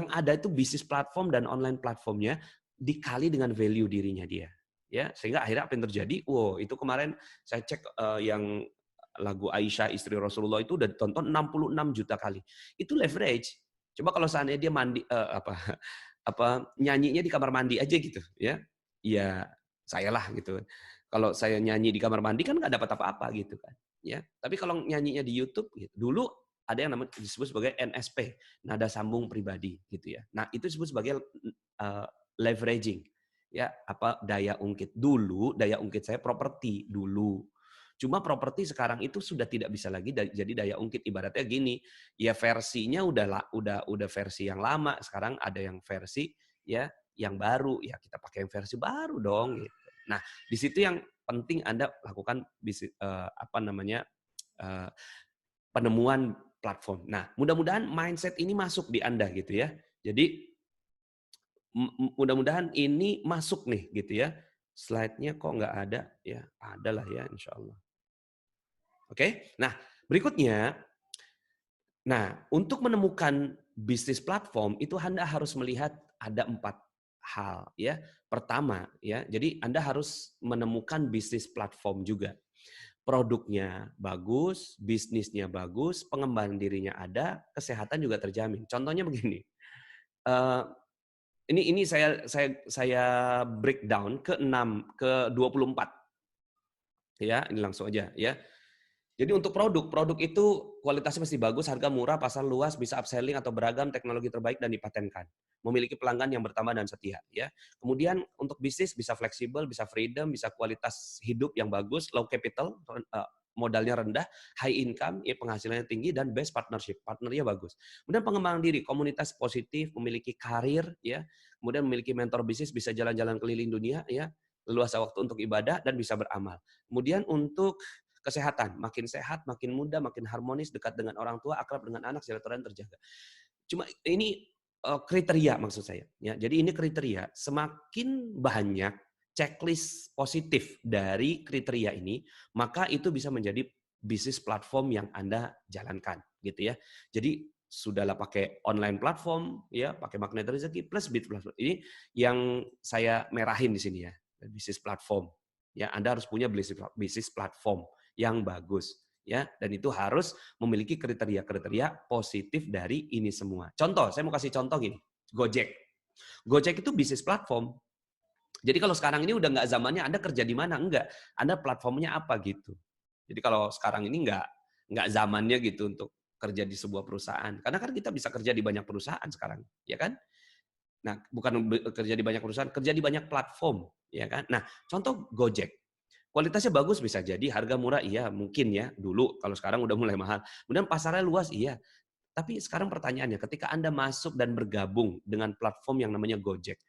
ada itu bisnis platform dan online platformnya dikali dengan value dirinya dia. Ya, sehingga akhirnya apa yang terjadi? Wow, itu kemarin saya cek yang lagu Aisyah istri Rasulullah itu udah ditonton 66 juta kali. Itu leverage. Coba kalau seandainya dia mandi apa nyanyinya di kamar mandi aja gitu, ya. Ya, saya lah gitu. Kalau saya nyanyi di kamar mandi kan nggak dapat apa-apa gitu kan, ya. Tapi kalau nyanyinya di YouTube gitu. Dulu ada yang namanya disebut sebagai NSP, nada sambung pribadi gitu ya. Nah, itu disebut sebagai leveraging. Ya, apa daya ungkit. Dulu daya ungkit saya properti dulu. Cuma properti sekarang itu sudah tidak bisa lagi jadi daya ungkit. Ibaratnya gini, ya versinya udah versi yang lama, sekarang ada yang versi ya yang baru. Ya kita pakai yang versi baru dong gitu. Nah, di situ yang penting Anda lakukan apa namanya? Penemuan platform. Nah, mudah-mudahan mindset ini masuk di Anda gitu ya. Jadi mudah-mudahan ini masuk nih gitu ya. Slide-nya kok nggak ada ya? Ada lah ya insya Allah. Oke, nah berikutnya, nah untuk menemukan bisnis platform itu Anda harus melihat ada 4 hal ya. Pertama ya, jadi Anda harus menemukan bisnis platform juga. Produknya bagus, bisnisnya bagus, pengembangan dirinya ada, kesehatan juga terjamin. Contohnya begini, eh, ini saya breakdown ke 6 ke 24 ya, ini langsung aja ya. Jadi untuk produk itu kualitasnya mesti bagus, harga murah, pasar luas, bisa upselling atau beragam, teknologi terbaik dan dipatenkan. Memiliki pelanggan yang bertambah dan setia, ya. Kemudian untuk bisnis bisa fleksibel, bisa freedom, bisa kualitas hidup yang bagus, low capital, modalnya rendah, high income, ya penghasilannya tinggi dan best partnership, partnernya bagus. Kemudian pengembangan diri, komunitas positif, memiliki karir, ya. Kemudian memiliki mentor bisnis, bisa jalan-jalan keliling dunia, ya. Leluasa waktu untuk ibadah dan bisa beramal. Kemudian untuk kesehatan, makin sehat, makin muda, makin harmonis, dekat dengan orang tua, akrab dengan anak, silaturahmi terjaga. Cuma ini kriteria maksud saya. Ya, jadi ini kriteria. Semakin banyak checklist positif dari kriteria ini, maka itu bisa menjadi bisnis platform yang Anda jalankan, gitu ya. Jadi sudahlah pakai online platform, ya, pakai magnet rezeki plus bisnis platform. Ini yang saya merahin di sini ya, bisnis platform. Ya, Anda harus punya bisnis platform yang bagus ya, dan itu harus memiliki kriteria-kriteria positif dari ini semua. Contoh, saya mau kasih contoh gini, Gojek. Gojek itu bisnis platform. Jadi kalau sekarang ini udah nggak zamannya Anda kerja di mana, enggak. Anda platformnya apa gitu. Jadi kalau sekarang ini nggak zamannya gitu untuk kerja di sebuah perusahaan. Karena kan kita bisa kerja di banyak perusahaan sekarang, ya kan? Nah, bukan kerja di banyak perusahaan, kerja di banyak platform, ya kan? Nah, contoh Gojek. Kualitasnya bagus bisa jadi, harga murah iya mungkin ya dulu, kalau sekarang udah mulai mahal. Kemudian pasarnya luas iya. Tapi sekarang pertanyaannya, ketika Anda masuk dan bergabung dengan platform yang namanya Gojek,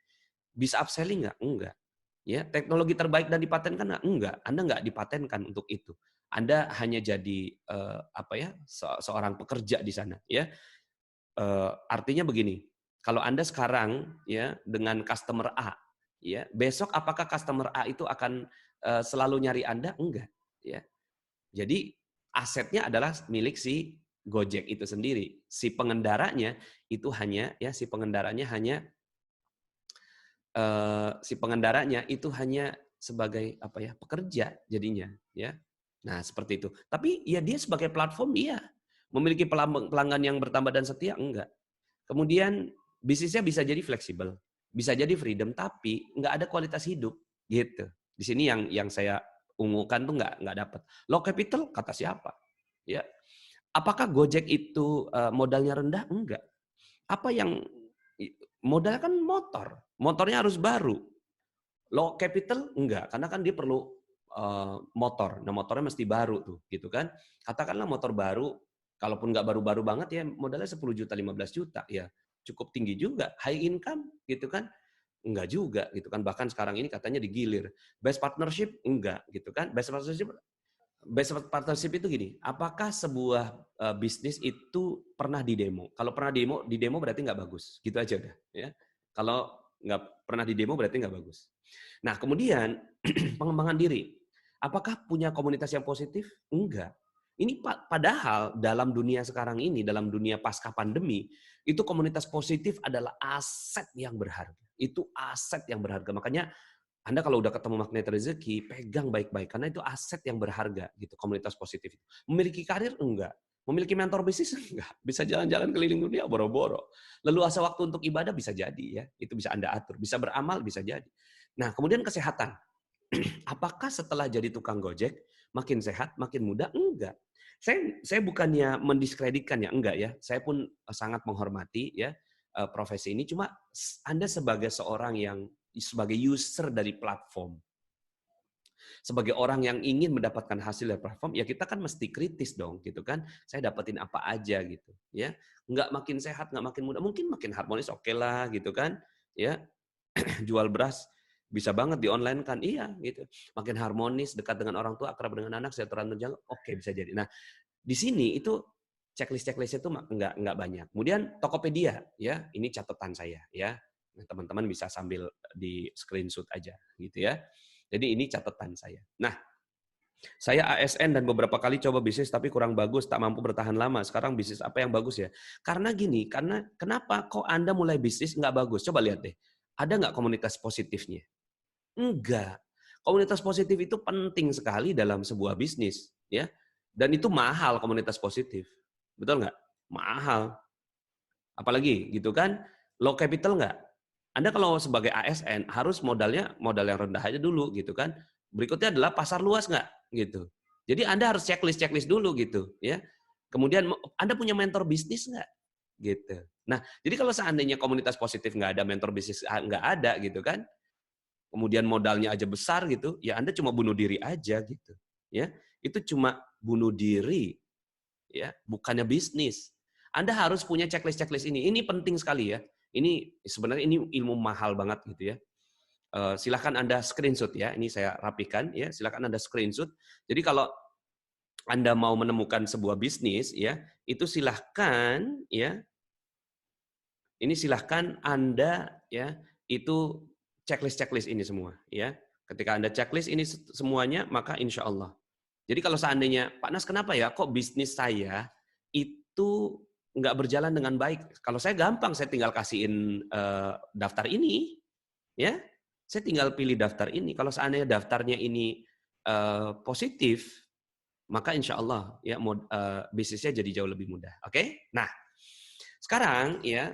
bisa upselling nggak? Enggak. Ya, teknologi terbaik dan dipatenkan nggak? Enggak. Anda nggak dipatenkan untuk itu. Anda hanya jadi apa ya seorang pekerja di sana. Ya, artinya begini, kalau Anda sekarang ya dengan customer A, ya besok apakah customer A itu akan selalu nyari Anda? Enggak. Ya, jadi asetnya adalah milik si Gojek itu sendiri. Si pengendaranya itu hanya ya si pengendaranya itu hanya sebagai apa ya pekerja jadinya ya. Nah seperti itu. Tapi ya dia sebagai platform iya memiliki pelanggan yang bertambah dan setia enggak. Kemudian bisnisnya bisa jadi fleksibel, bisa jadi freedom, tapi nggak ada kualitas hidup gitu. Di sini yang saya ungukan tuh nggak dapat. Low capital kata siapa? Ya, apakah Gojek itu modalnya rendah? Enggak. Apa yang modal kan motor, motornya harus baru. Low capital enggak, karena kan dia perlu motor. Nah motornya mesti baru tuh, gitu kan? Katakanlah motor baru, kalaupun nggak baru-baru banget ya modalnya 10 juta, 15 juta ya cukup tinggi juga, high income gitu kan. Enggak juga gitu kan. Bahkan sekarang ini katanya digilir. Best partnership enggak gitu kan. Best partnership itu gini, apakah sebuah bisnis itu pernah didemo? Kalau pernah di demo berarti nggak bagus. Gitu aja udah. Ya. Kalau nggak pernah didemo berarti nggak bagus. Nah kemudian pengembangan diri. Apakah punya komunitas yang positif? Enggak. Ini padahal dalam dunia sekarang ini, dalam dunia pasca pandemi, itu komunitas positif adalah aset yang berharga. Itu aset yang berharga. Makanya anda kalau udah ketemu magnet rezeki, pegang baik-baik karena itu aset yang berharga gitu, komunitas positif itu. Memiliki karir enggak, memiliki mentor bisnis enggak, bisa jalan-jalan keliling dunia boro-boro. Leluasa waktu untuk ibadah bisa jadi ya, itu bisa Anda atur, bisa beramal bisa jadi. Nah, kemudian kesehatan. Apakah setelah jadi tukang Gojek makin sehat, makin muda? Enggak. Saya bukannya mendiskreditkan ya, enggak ya. Saya pun sangat menghormati ya profesi ini. Cuma Anda sebagai seorang yang sebagai user dari platform, sebagai orang yang ingin mendapatkan hasil dari platform, ya kita kan mesti kritis dong, gitu kan. Saya dapetin apa aja gitu, ya. Nggak makin sehat, nggak makin muda, mungkin makin harmonis, oke lah, gitu kan. Ya, jual beras bisa banget di online kan, iya gitu. Makin harmonis, dekat dengan orang tua, akrab dengan anak, kesejahteraan tunjangan, oke bisa jadi. Nah, di sini itu checklist-checklist itu nggak banyak. Kemudian Tokopedia, ya ini catatan saya, ya. Nah, teman-teman bisa sambil di screenshot aja, gitu ya. Jadi ini catatan saya. Nah, saya ASN dan beberapa kali coba bisnis tapi kurang bagus, tak mampu bertahan lama. Sekarang bisnis apa yang bagus ya? Karena gini, karena kenapa kok Anda mulai bisnis nggak bagus? Coba lihat deh, ada nggak komunitas positifnya? Enggak. Komunitas positif itu penting sekali dalam sebuah bisnis, ya. Dan itu mahal komunitas positif. Betul nggak? Mahal. Apalagi gitu kan, low capital nggak? Anda kalau sebagai ASN harus modalnya modal yang rendah aja dulu gitu kan. Berikutnya adalah pasar luas nggak gitu. Jadi Anda harus checklist dulu gitu ya. Kemudian Anda punya mentor bisnis nggak gitu. Nah, jadi kalau seandainya komunitas positif nggak ada, mentor bisnis nggak ada gitu kan, kemudian modalnya aja besar gitu, ya Anda cuma bunuh diri aja gitu. Ya, itu cuma bunuh diri ya, bukannya bisnis. Anda harus punya checklist ini. Ini penting sekali ya. Ini sebenarnya ini ilmu mahal banget gitu ya. Silahkan Anda screenshot ya. Ini saya rapikan ya. Silahkan Anda screenshot. Jadi kalau Anda mau menemukan sebuah bisnis ya, itu silahkan ya. Ini silahkan Anda ya itu checklist ini semua ya. Ketika Anda checklist ini semuanya, maka insya Allah. Jadi kalau seandainya, Pak Nas kenapa ya kok bisnis saya itu nggak berjalan dengan baik? Kalau saya gampang, saya tinggal kasihin daftar ini, ya. Saya tinggal pilih daftar ini. Kalau seandainya daftarnya ini positif, maka insya Allah ya bisnisnya jadi jauh lebih mudah. Oke? Nah, sekarang ya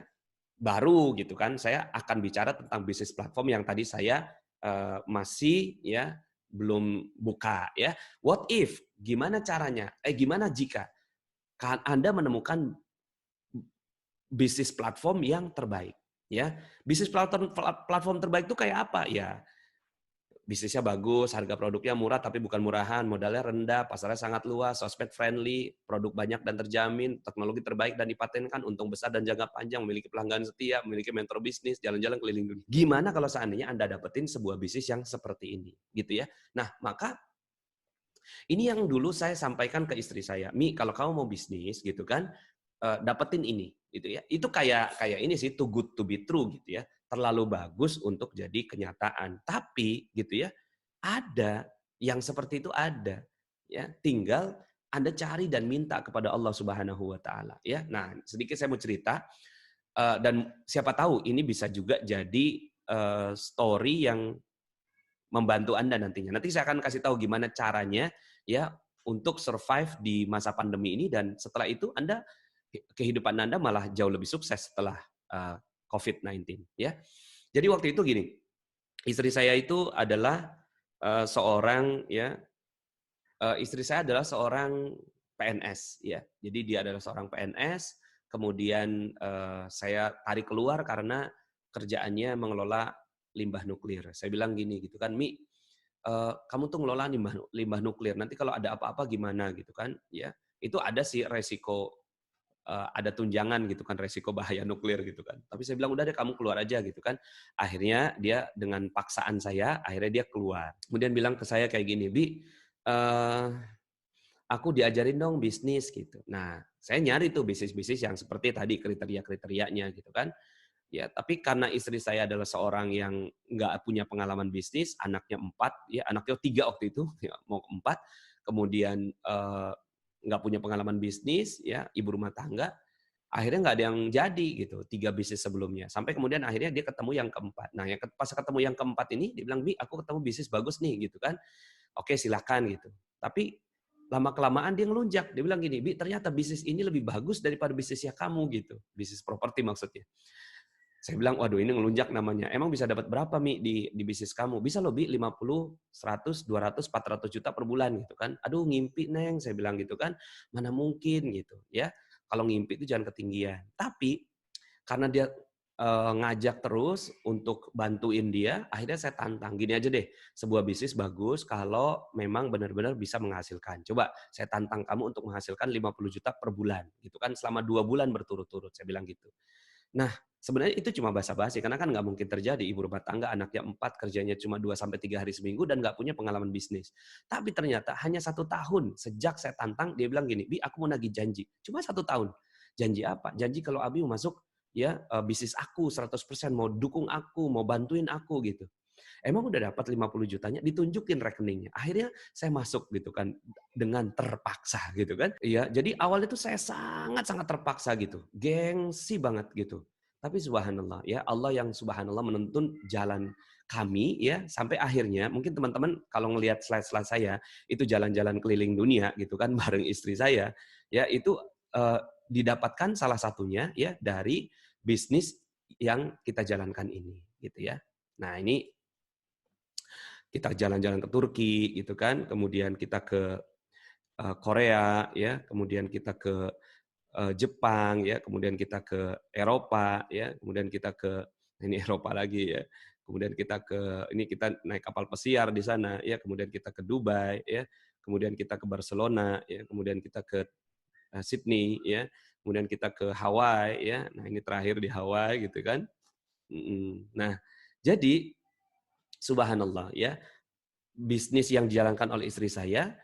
baru gitu kan, saya akan bicara tentang bisnis platform yang tadi saya masih ya belum buka ya. What if? Gimana caranya? Gimana jika Anda menemukan bisnis platform yang terbaik? Ya, bisnis platform terbaik itu kayak apa? Ya, bisnisnya bagus, harga produknya murah tapi bukan murahan, modalnya rendah, pasarnya sangat luas, sosmed friendly, produk banyak dan terjamin, teknologi terbaik dan dipatenkan, untung besar dan jangka panjang, memiliki pelanggan setia, memiliki mentor bisnis, jalan-jalan keliling dunia. Gimana kalau seandainya Anda dapetin sebuah bisnis yang seperti ini, gitu ya? Nah, maka ini yang dulu saya sampaikan ke istri saya, Mi, kalau kamu mau bisnis gitu kan, dapetin ini, gitu ya. Itu kayak ini sih, too good to be true gitu ya. Terlalu bagus untuk jadi kenyataan. Tapi gitu ya, ada yang seperti itu ada. Ya, tinggal Anda cari dan minta kepada Allah Subhanahu wa taala ya. Nah, sedikit saya mau cerita dan siapa tahu ini bisa juga jadi story yang membantu Anda nantinya. Nanti saya akan kasih tahu gimana caranya ya untuk survive di masa pandemi ini dan setelah itu Anda kehidupan Anda malah jauh lebih sukses setelah COVID-19 ya. Jadi waktu itu gini, istri saya itu adalah seorang ya istri saya adalah seorang PNS ya. Jadi dia adalah seorang PNS, kemudian saya tarik keluar karena kerjaannya mengelola limbah nuklir. Saya bilang gini gitu kan, Mi, kamu tuh ngelola limbah nuklir. Nanti kalau ada apa-apa gimana gitu kan, ya. Itu ada sih resiko ada tunjangan gitu kan, resiko bahaya nuklir gitu kan. Tapi saya bilang udah deh kamu keluar aja gitu kan. Akhirnya dia dengan paksaan saya, akhirnya dia keluar. Kemudian bilang ke saya kayak gini, Bi, aku diajarin dong bisnis gitu. Nah, saya nyari tuh bisnis-bisnis yang seperti tadi kriteria-kriterianya gitu kan. Ya, tapi karena istri saya adalah seorang yang nggak punya pengalaman bisnis, anaknya 4, ya anaknya 3 waktu itu, ya, mau 4, kemudian nggak punya pengalaman bisnis, ya ibu rumah tangga, akhirnya nggak ada yang jadi gitu, 3 bisnis sebelumnya. Sampai kemudian akhirnya dia ketemu yang keempat. Nah, pas ketemu yang keempat ini, dia bilang, Bi, aku ketemu bisnis bagus nih gitu kan. Oke, silakan gitu. Tapi lama-kelamaan dia ngelunjak. Dia bilang gini, Bi, ternyata bisnis ini lebih bagus daripada bisnisnya kamu gitu. Bisnis properti maksudnya. Saya bilang, waduh ini ngelunjak namanya. Emang bisa dapat berapa, Mi, di bisnis kamu? Bisa loh, Bi, 50, 100, 200, 400 juta per bulan gitu kan. Aduh, ngimpi, Neng, saya bilang gitu kan. Mana mungkin gitu, ya. Kalau ngimpi itu jangan ketinggian. Tapi karena dia ngajak terus untuk bantuin dia, akhirnya saya tantang. Gini aja deh, sebuah bisnis bagus kalau memang benar-benar bisa menghasilkan. Coba saya tantang kamu untuk menghasilkan 50 juta per bulan, gitu kan, selama 2 bulan berturut-turut, saya bilang gitu. Nah, sebenarnya itu cuma basa-basi, karena kan nggak mungkin terjadi ibu rumah tangga, anaknya 4, kerjanya cuma 2-3 hari seminggu, dan nggak punya pengalaman bisnis. Tapi ternyata hanya 1 tahun sejak saya tantang, dia bilang gini, Bi, aku mau nagih janji. Cuma 1 tahun. Janji apa? Janji kalau Abi mau masuk ya bisnis aku 100%, mau dukung aku, mau bantuin aku gitu. Emang udah dapat 50 jutanya, ditunjukin rekeningnya. Akhirnya saya masuk gitu kan, dengan terpaksa gitu kan. Iya, jadi awalnya tuh saya sangat-sangat terpaksa gitu. Gengsi banget gitu. Tapi subhanallah ya, Allah yang subhanallah menuntun jalan kami ya, sampai akhirnya mungkin teman-teman kalau ngelihat slide-slide saya, itu jalan-jalan keliling dunia gitu kan bareng istri saya, ya itu didapatkan salah satunya ya dari bisnis yang kita jalankan ini gitu ya. Nah, ini kita jalan-jalan ke Turki gitu kan, kemudian kita ke Korea ya, kemudian kita ke Jepang ya, kemudian kita ke Eropa ya, kemudian kita ke ini Eropa lagi ya. Kemudian kita ke ini kita naik kapal pesiar di sana ya, kemudian kita ke Dubai ya, kemudian kita ke Barcelona ya, kemudian kita ke Sydney ya, kemudian kita ke Hawaii ya. Nah, ini terakhir di Hawaii gitu kan. Nah, jadi subhanallah ya, bisnis yang dijalankan oleh istri saya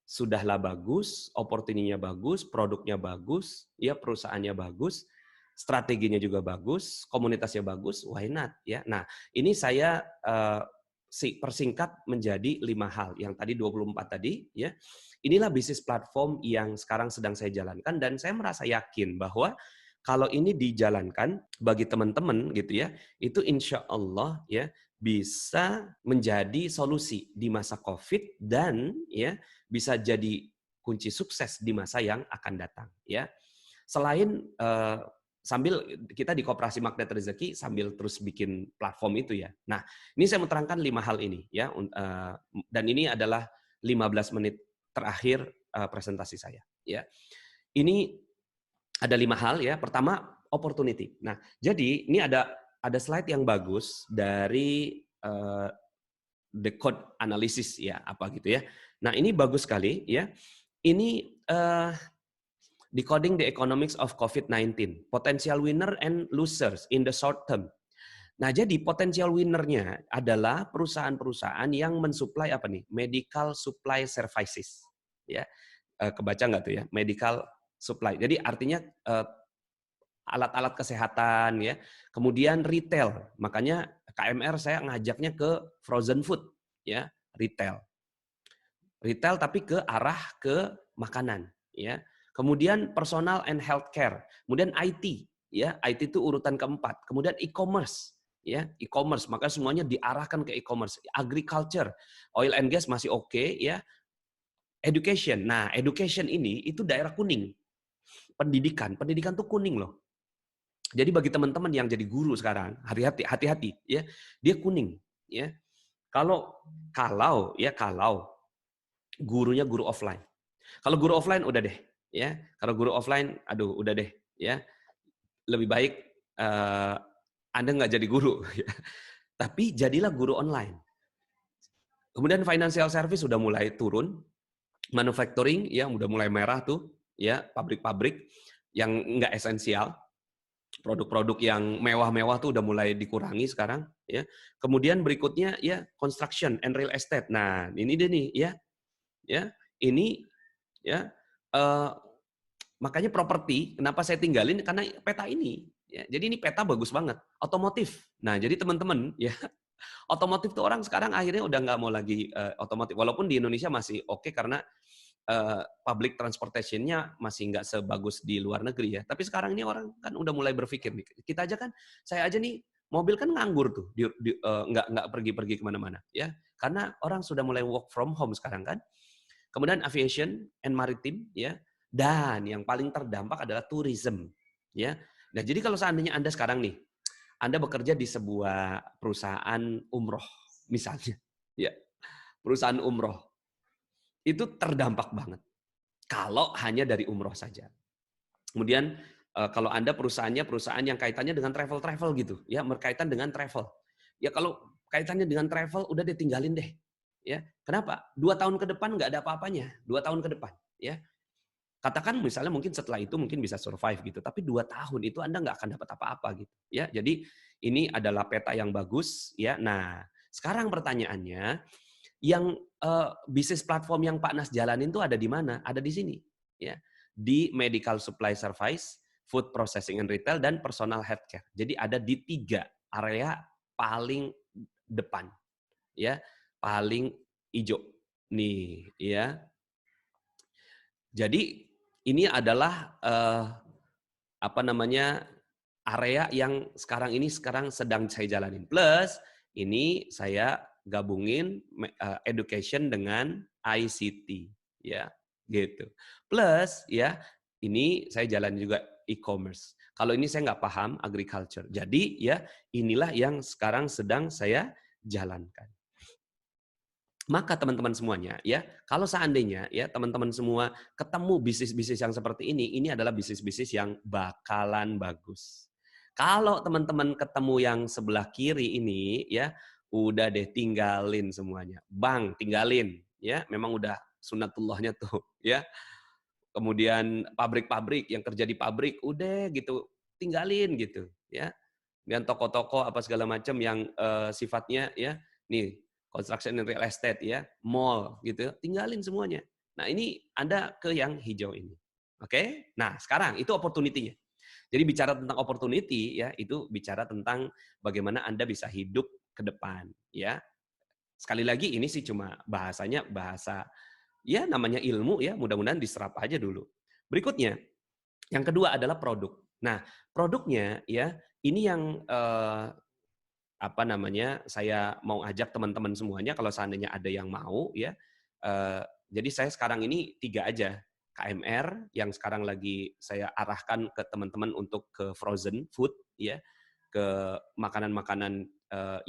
sudahlah bagus, opportunity-nya bagus, produknya bagus, ya perusahaannya bagus, strateginya juga bagus, komunitasnya bagus, why not ya. Nah, ini saya persingkat menjadi 5 hal. Yang tadi 24 tadi ya. Inilah bisnis platform yang sekarang sedang saya jalankan, dan saya merasa yakin bahwa kalau ini dijalankan bagi teman-teman gitu ya, itu insya Allah ya bisa menjadi solusi di masa COVID, dan ya bisa jadi kunci sukses di masa yang akan datang ya. Selain sambil kita di Koperasi Magnet Rezeki sambil terus bikin platform itu ya. Nah, ini saya mau terangkan 5 hal ini ya, dan ini adalah 15 menit terakhir presentasi saya ya. Ini ada 5 hal ya. Pertama, opportunity. Nah, jadi ini ada slide yang bagus dari the code analysis ya, apa gitu ya. Nah, ini bagus sekali ya. Ini Decoding the Economics of COVID-19, Potential Winner and Losers in the Short Term. Nah, jadi potential winner-nya adalah perusahaan-perusahaan yang mensuplai apa nih? Medical supply services. Ya. Kebaca nggak tuh ya? Medical supply. Jadi artinya alat-alat kesehatan ya. Kemudian retail. Makanya KMR saya ngajaknya ke frozen food ya, retail. Retail tapi ke arah ke makanan ya. Kemudian personal and healthcare, kemudian IT, ya IT itu urutan keempat. Kemudian e-commerce, ya e-commerce, maka semuanya diarahkan ke e-commerce. Agriculture, oil and gas masih oke, ya. Education, nah education ini itu daerah kuning. Pendidikan tuh kuning loh. Jadi bagi teman-teman yang jadi guru sekarang, hati-hati, ya dia kuning, ya. Kalau gurunya guru offline. Kalau guru offline udah deh. Ya, kalau guru offline, aduh, udah deh, ya, lebih baik Anda nggak jadi guru, tapi jadilah guru online. Kemudian financial service sudah mulai turun, manufacturing ya udah mulai merah tuh, ya pabrik-pabrik, yang nggak esensial. Produk-produk yang mewah-mewah tuh udah mulai dikurangi sekarang, ya. Kemudian berikutnya ya construction and real estate. Nah, ini dia nih, ya, ini ya. eh, Makanya properti, kenapa saya tinggalin karena peta ini. Ya, jadi ini peta bagus banget. Otomotif. Nah, jadi teman-teman, ya, otomotif tuh orang sekarang akhirnya udah nggak mau lagi otomotif. Walaupun di Indonesia masih oke karena public transportation-nya masih nggak sebagus di luar negeri ya. Tapi sekarang ini orang kan udah mulai berpikir nih. Kita aja kan, saya aja nih mobil kan nganggur tuh, nggak pergi-pergi kemana-mana ya. Karena orang sudah mulai work from home sekarang kan. Kemudian aviation and maritime ya. Dan yang paling terdampak adalah tourism ya. Nah jadi kalau seandainya Anda sekarang nih, Anda bekerja di sebuah perusahaan umroh misalnya, ya perusahaan umroh itu terdampak banget. Kalau hanya dari umroh saja. Kemudian kalau Anda perusahaannya perusahaan yang kaitannya dengan travel gitu, ya berkaitan dengan travel. Ya kalau kaitannya dengan travel udah ditinggalin deh. Ya, kenapa? 2 tahun ke depan nggak ada apa-apanya. 2 tahun ke depan, ya. Katakan misalnya mungkin setelah itu mungkin bisa survive gitu, tapi 2 tahun itu Anda nggak akan dapat apa-apa gitu, ya. Jadi ini adalah peta yang bagus, ya. Nah, sekarang pertanyaannya, yang bisnis platform yang Pak Nas jalanin itu ada di mana? Ada di sini, ya. Di medical supply service, food processing and retail, dan personal healthcare. Jadi ada di 3 area paling depan, ya, paling hijau nih, ya. Jadi ini adalah apa namanya area yang sekarang sedang saya jalanin. Plus ini saya gabungin education dengan ICT, ya, gitu. Plus ya ini saya jalan juga e-commerce. Kalau ini saya nggak paham agriculture. Jadi ya inilah yang sekarang sedang saya jalankan. Maka teman-teman semuanya ya, kalau seandainya ya teman-teman semua ketemu bisnis-bisnis yang seperti ini adalah bisnis-bisnis yang bakalan bagus. Kalau teman-teman ketemu yang sebelah kiri ini ya, udah deh tinggalin semuanya. Bang, tinggalin ya, memang udah sunatullahnya tuh ya. Kemudian pabrik-pabrik yang kerja di pabrik udah gitu, tinggalin gitu ya. Dan toko-toko apa segala macam yang sifatnya ya, nih construction and real estate ya, mall gitu, tinggalin semuanya. Nah ini Anda ke yang hijau ini. Oke? Nah sekarang itu opportunity-nya. Jadi bicara tentang opportunity ya, itu bicara tentang bagaimana Anda bisa hidup ke depan ya. Sekali lagi ini sih cuma bahasanya bahasa ya namanya ilmu ya, mudah-mudahan diserap aja dulu. Berikutnya, yang kedua adalah produk. Nah, produknya ya ini yang apa namanya saya mau ajak teman-teman semuanya kalau seandainya ada yang mau ya. Jadi saya sekarang ini 3 aja. KMR yang sekarang lagi saya arahkan ke teman-teman untuk ke frozen food ya, ke makanan-makanan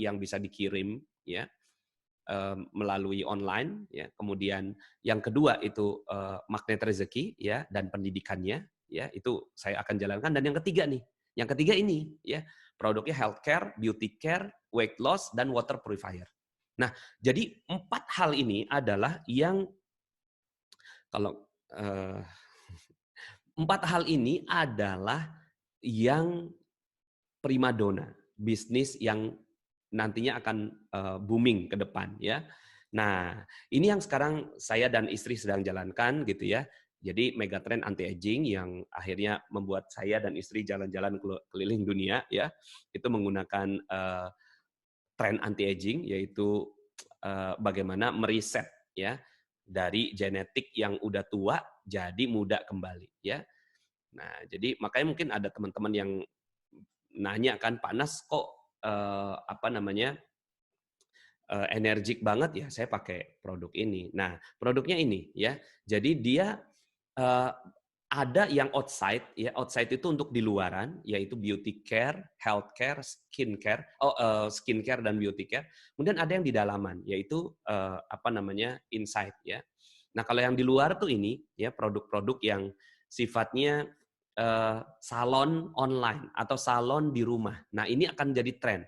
yang bisa dikirim ya melalui online ya. Kemudian yang kedua itu magnet rezeki ya dan pendidikannya ya, itu saya akan jalankan. Dan yang ketiga nih, yang ketiga ini ya, produknya healthcare, beauty care, weight loss, dan water purifier. Nah, jadi 4 hal ini adalah yang kalau 4 hal ini adalah yang primadona, bisnis yang nantinya akan booming ke depan ya. Nah, ini yang sekarang saya dan istri sedang jalankan gitu ya. Jadi megatrend anti aging yang akhirnya membuat saya dan istri jalan-jalan keliling dunia ya. Itu menggunakan tren anti aging yaitu bagaimana meriset ya dari genetik yang udah tua jadi muda kembali ya. Nah, jadi makanya mungkin ada teman-teman yang nanya kan, panas kok apa namanya energik banget ya, saya pakai produk ini. Nah, produknya ini ya. Jadi dia eh, ada yang outside ya, outside itu untuk di luaran yaitu beauty care, health care, skin care dan beauty care. Kemudian ada yang di dalaman yaitu apa namanya inside ya. Nah, kalau yang di luar tuh ini ya produk-produk yang sifatnya salon online atau salon di rumah. Nah, ini akan jadi tren.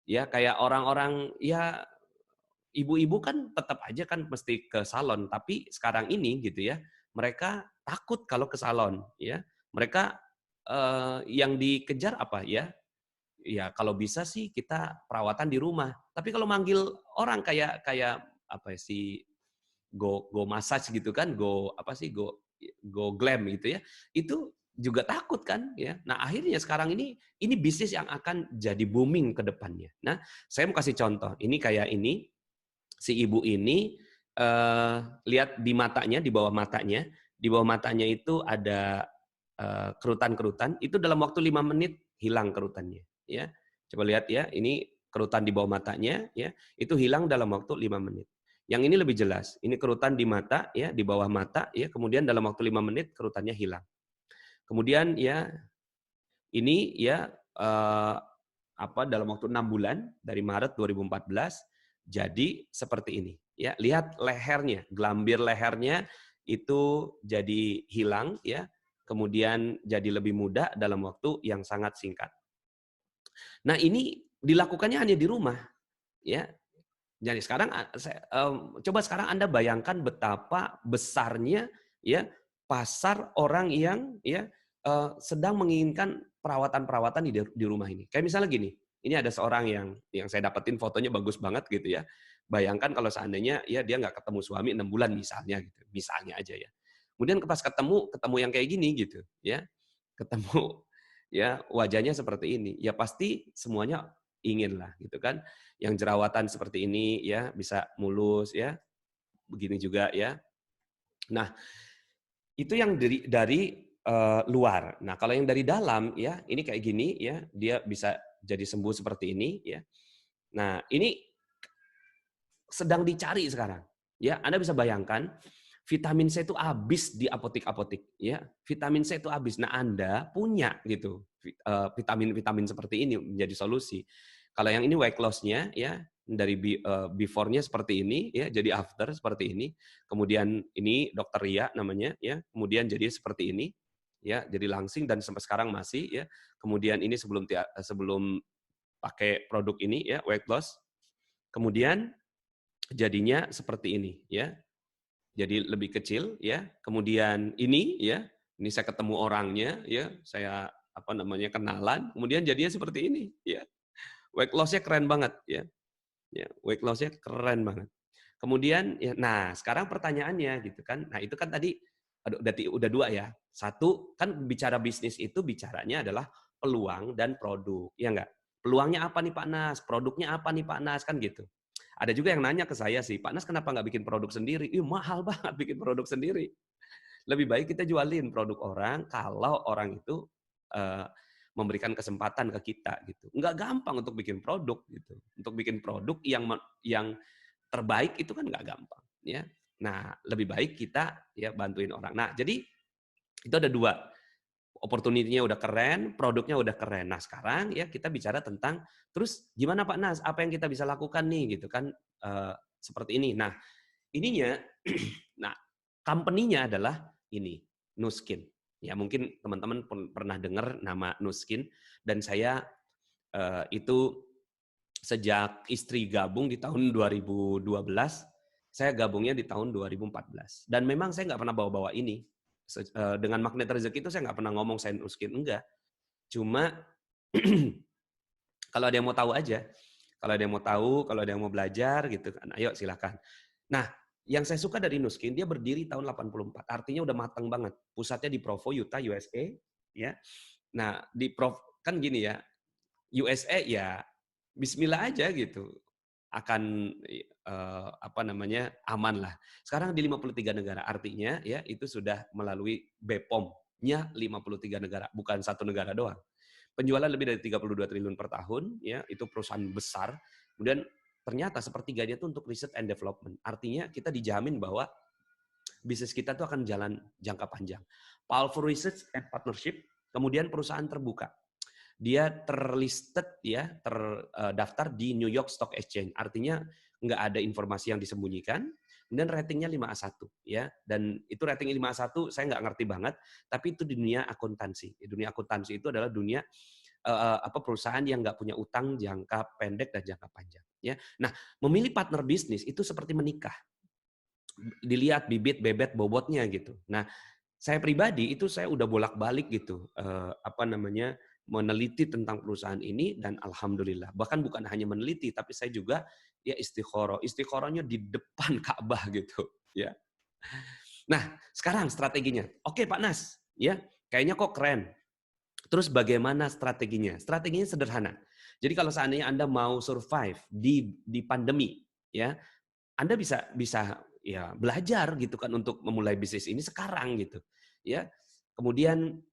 Ya, kayak orang-orang ya ibu-ibu kan tetap aja kan mesti ke salon, tapi sekarang ini gitu ya, mereka takut kalau ke salon ya. Mereka yang dikejar apa ya? Ya kalau bisa sih kita perawatan di rumah. Tapi kalau manggil orang kayak kayak apa sih, go massage gitu kan, go apa sih, go glam gitu ya. Itu juga takut kan ya. Nah, akhirnya sekarang ini bisnis yang akan jadi booming ke depannya. Nah, saya mau kasih contoh. Ini kayak ini, si ibu ini lihat di matanya, di bawah matanya itu ada kerutan-kerutan, itu dalam waktu 5 menit hilang kerutannya, ya. Coba lihat ya, ini kerutan di bawah matanya, ya, itu hilang dalam waktu 5 menit. Yang ini lebih jelas, ini kerutan di mata, ya, di bawah mata, ya, kemudian dalam waktu 5 menit kerutannya hilang. Kemudian ya, ini ya dalam waktu 6 bulan dari Maret 2014 jadi seperti ini. Ya, lihat lehernya, gelambir lehernya itu jadi hilang ya, kemudian jadi lebih muda dalam waktu yang sangat singkat. Nah, ini dilakukannya hanya di rumah, ya. Jadi sekarang coba sekarang Anda bayangkan betapa besarnya ya pasar orang yang ya sedang menginginkan perawatan-perawatan di rumah ini. Kayak misalnya gini, ini ada seorang yang saya dapetin fotonya bagus banget gitu ya. Bayangkan kalau seandainya ya dia nggak ketemu suami 6 bulan misalnya gitu, misalnya aja ya. Kemudian pas ketemu yang kayak gini gitu ya, ketemu ya wajahnya seperti ini, ya pasti semuanya ingin lah gitu kan. Yang jerawatan seperti ini ya bisa mulus ya, begini juga ya. Nah, itu yang dari luar. Nah, kalau yang dari dalam ya, ini kayak gini ya, dia bisa jadi sembuh seperti ini ya. Nah, ini sedang dicari sekarang. Ya, Anda bisa bayangkan vitamin C itu habis di apotik-apotik ya. Vitamin C itu habis. Nah, Anda punya gitu vitamin-vitamin seperti ini menjadi solusi. Kalau yang ini weight loss-nya ya dari before-nya seperti ini ya, jadi after seperti ini. Kemudian ini Dokter Ria namanya ya. Kemudian jadi seperti ini ya, jadi langsing dan sampai sekarang masih ya. Kemudian ini sebelum pakai produk ini ya, weight loss. Kemudian jadinya seperti ini ya. Jadi lebih kecil ya. Kemudian ini ya, ini saya ketemu orangnya ya, saya kenalan, kemudian jadinya seperti ini ya. Weight loss-nya keren banget ya. Ya, weight loss-nya keren banget. Kemudian ya, nah sekarang pertanyaannya gitu kan. Nah, itu kan tadi udah dua ya. Satu kan bicara bisnis itu bicaranya adalah peluang dan produk, ya enggak? Peluangnya apa nih Pak Nas? Produknya apa nih Pak Nas? Kan gitu. Ada juga yang nanya ke saya sih, Pak Nas kenapa nggak bikin produk sendiri? Ih, mahal banget bikin produk sendiri. Lebih baik kita jualin produk orang kalau orang itu eh, memberikan kesempatan ke kita gitu. Nggak gampang untuk bikin produk gitu. Untuk bikin produk yang terbaik itu kan nggak gampang ya. Nah, lebih baik kita ya bantuin orang. Nah, jadi itu ada dua. Opportunity-nya udah keren, produknya udah keren. Nah, sekarang ya kita bicara tentang terus gimana Pak Nas? Apa yang kita bisa lakukan nih gitu kan seperti ini. Nah, ininya nah, company-nya adalah ini, Nuskin. Ya, mungkin teman-teman pernah dengar nama Nuskin dan saya itu sejak istri gabung di tahun 2012, saya gabungnya di tahun 2014. Dan memang saya nggak pernah bawa-bawa ini. Dengan magnet rezeki itu saya nggak pernah ngomong saya Nuskin, enggak. Cuma kalau ada yang mau tahu aja, kalau ada yang mau tahu, kalau ada yang mau belajar gitu kan, ayo silakan. Nah, yang saya suka dari Nuskin, dia berdiri tahun 84, artinya udah matang banget. Pusatnya di Provo, Utah, USA, ya. Nah, kan gini ya, USA ya Bismillah aja gitu akan aman lah. Sekarang di 53 negara, artinya ya itu sudah melalui BPOM-nya 53 negara, bukan satu negara doang. Penjualan lebih dari 32 triliun per tahun, ya itu perusahaan besar. Kemudian ternyata sepertiganya itu untuk research and development. Artinya kita dijamin bahwa bisnis kita tuh akan jalan jangka panjang. Powerful research and partnership, kemudian perusahaan terbuka. Dia terlisted ya, terdaftar di New York Stock Exchange. Artinya nggak ada informasi yang disembunyikan. Kemudian ratingnya 5A1 ya. Dan itu rating 5A1 saya nggak ngerti banget, tapi itu di dunia akuntansi. Di dunia akuntansi itu adalah dunia perusahaan yang nggak punya utang jangka pendek dan jangka panjang ya. Nah, memilih partner bisnis itu seperti menikah. Dilihat bibit bebet bobotnya gitu. Nah, Saya pribadi itu saya udah bolak-balik gitu, meneliti tentang perusahaan ini dan alhamdulillah. Bahkan bukan hanya meneliti, tapi saya juga ya istikharah. Istikharahnya di depan Ka'bah gitu, ya. Nah, sekarang strateginya. Oke, Pak Nas, ya, kayaknya kok keren. Terus bagaimana strateginya? Strateginya sederhana. Jadi kalau seandainya Anda mau survive di pandemi, ya, Anda bisa ya belajar gitu kan untuk memulai bisnis ini sekarang gitu. Ya. Kemudian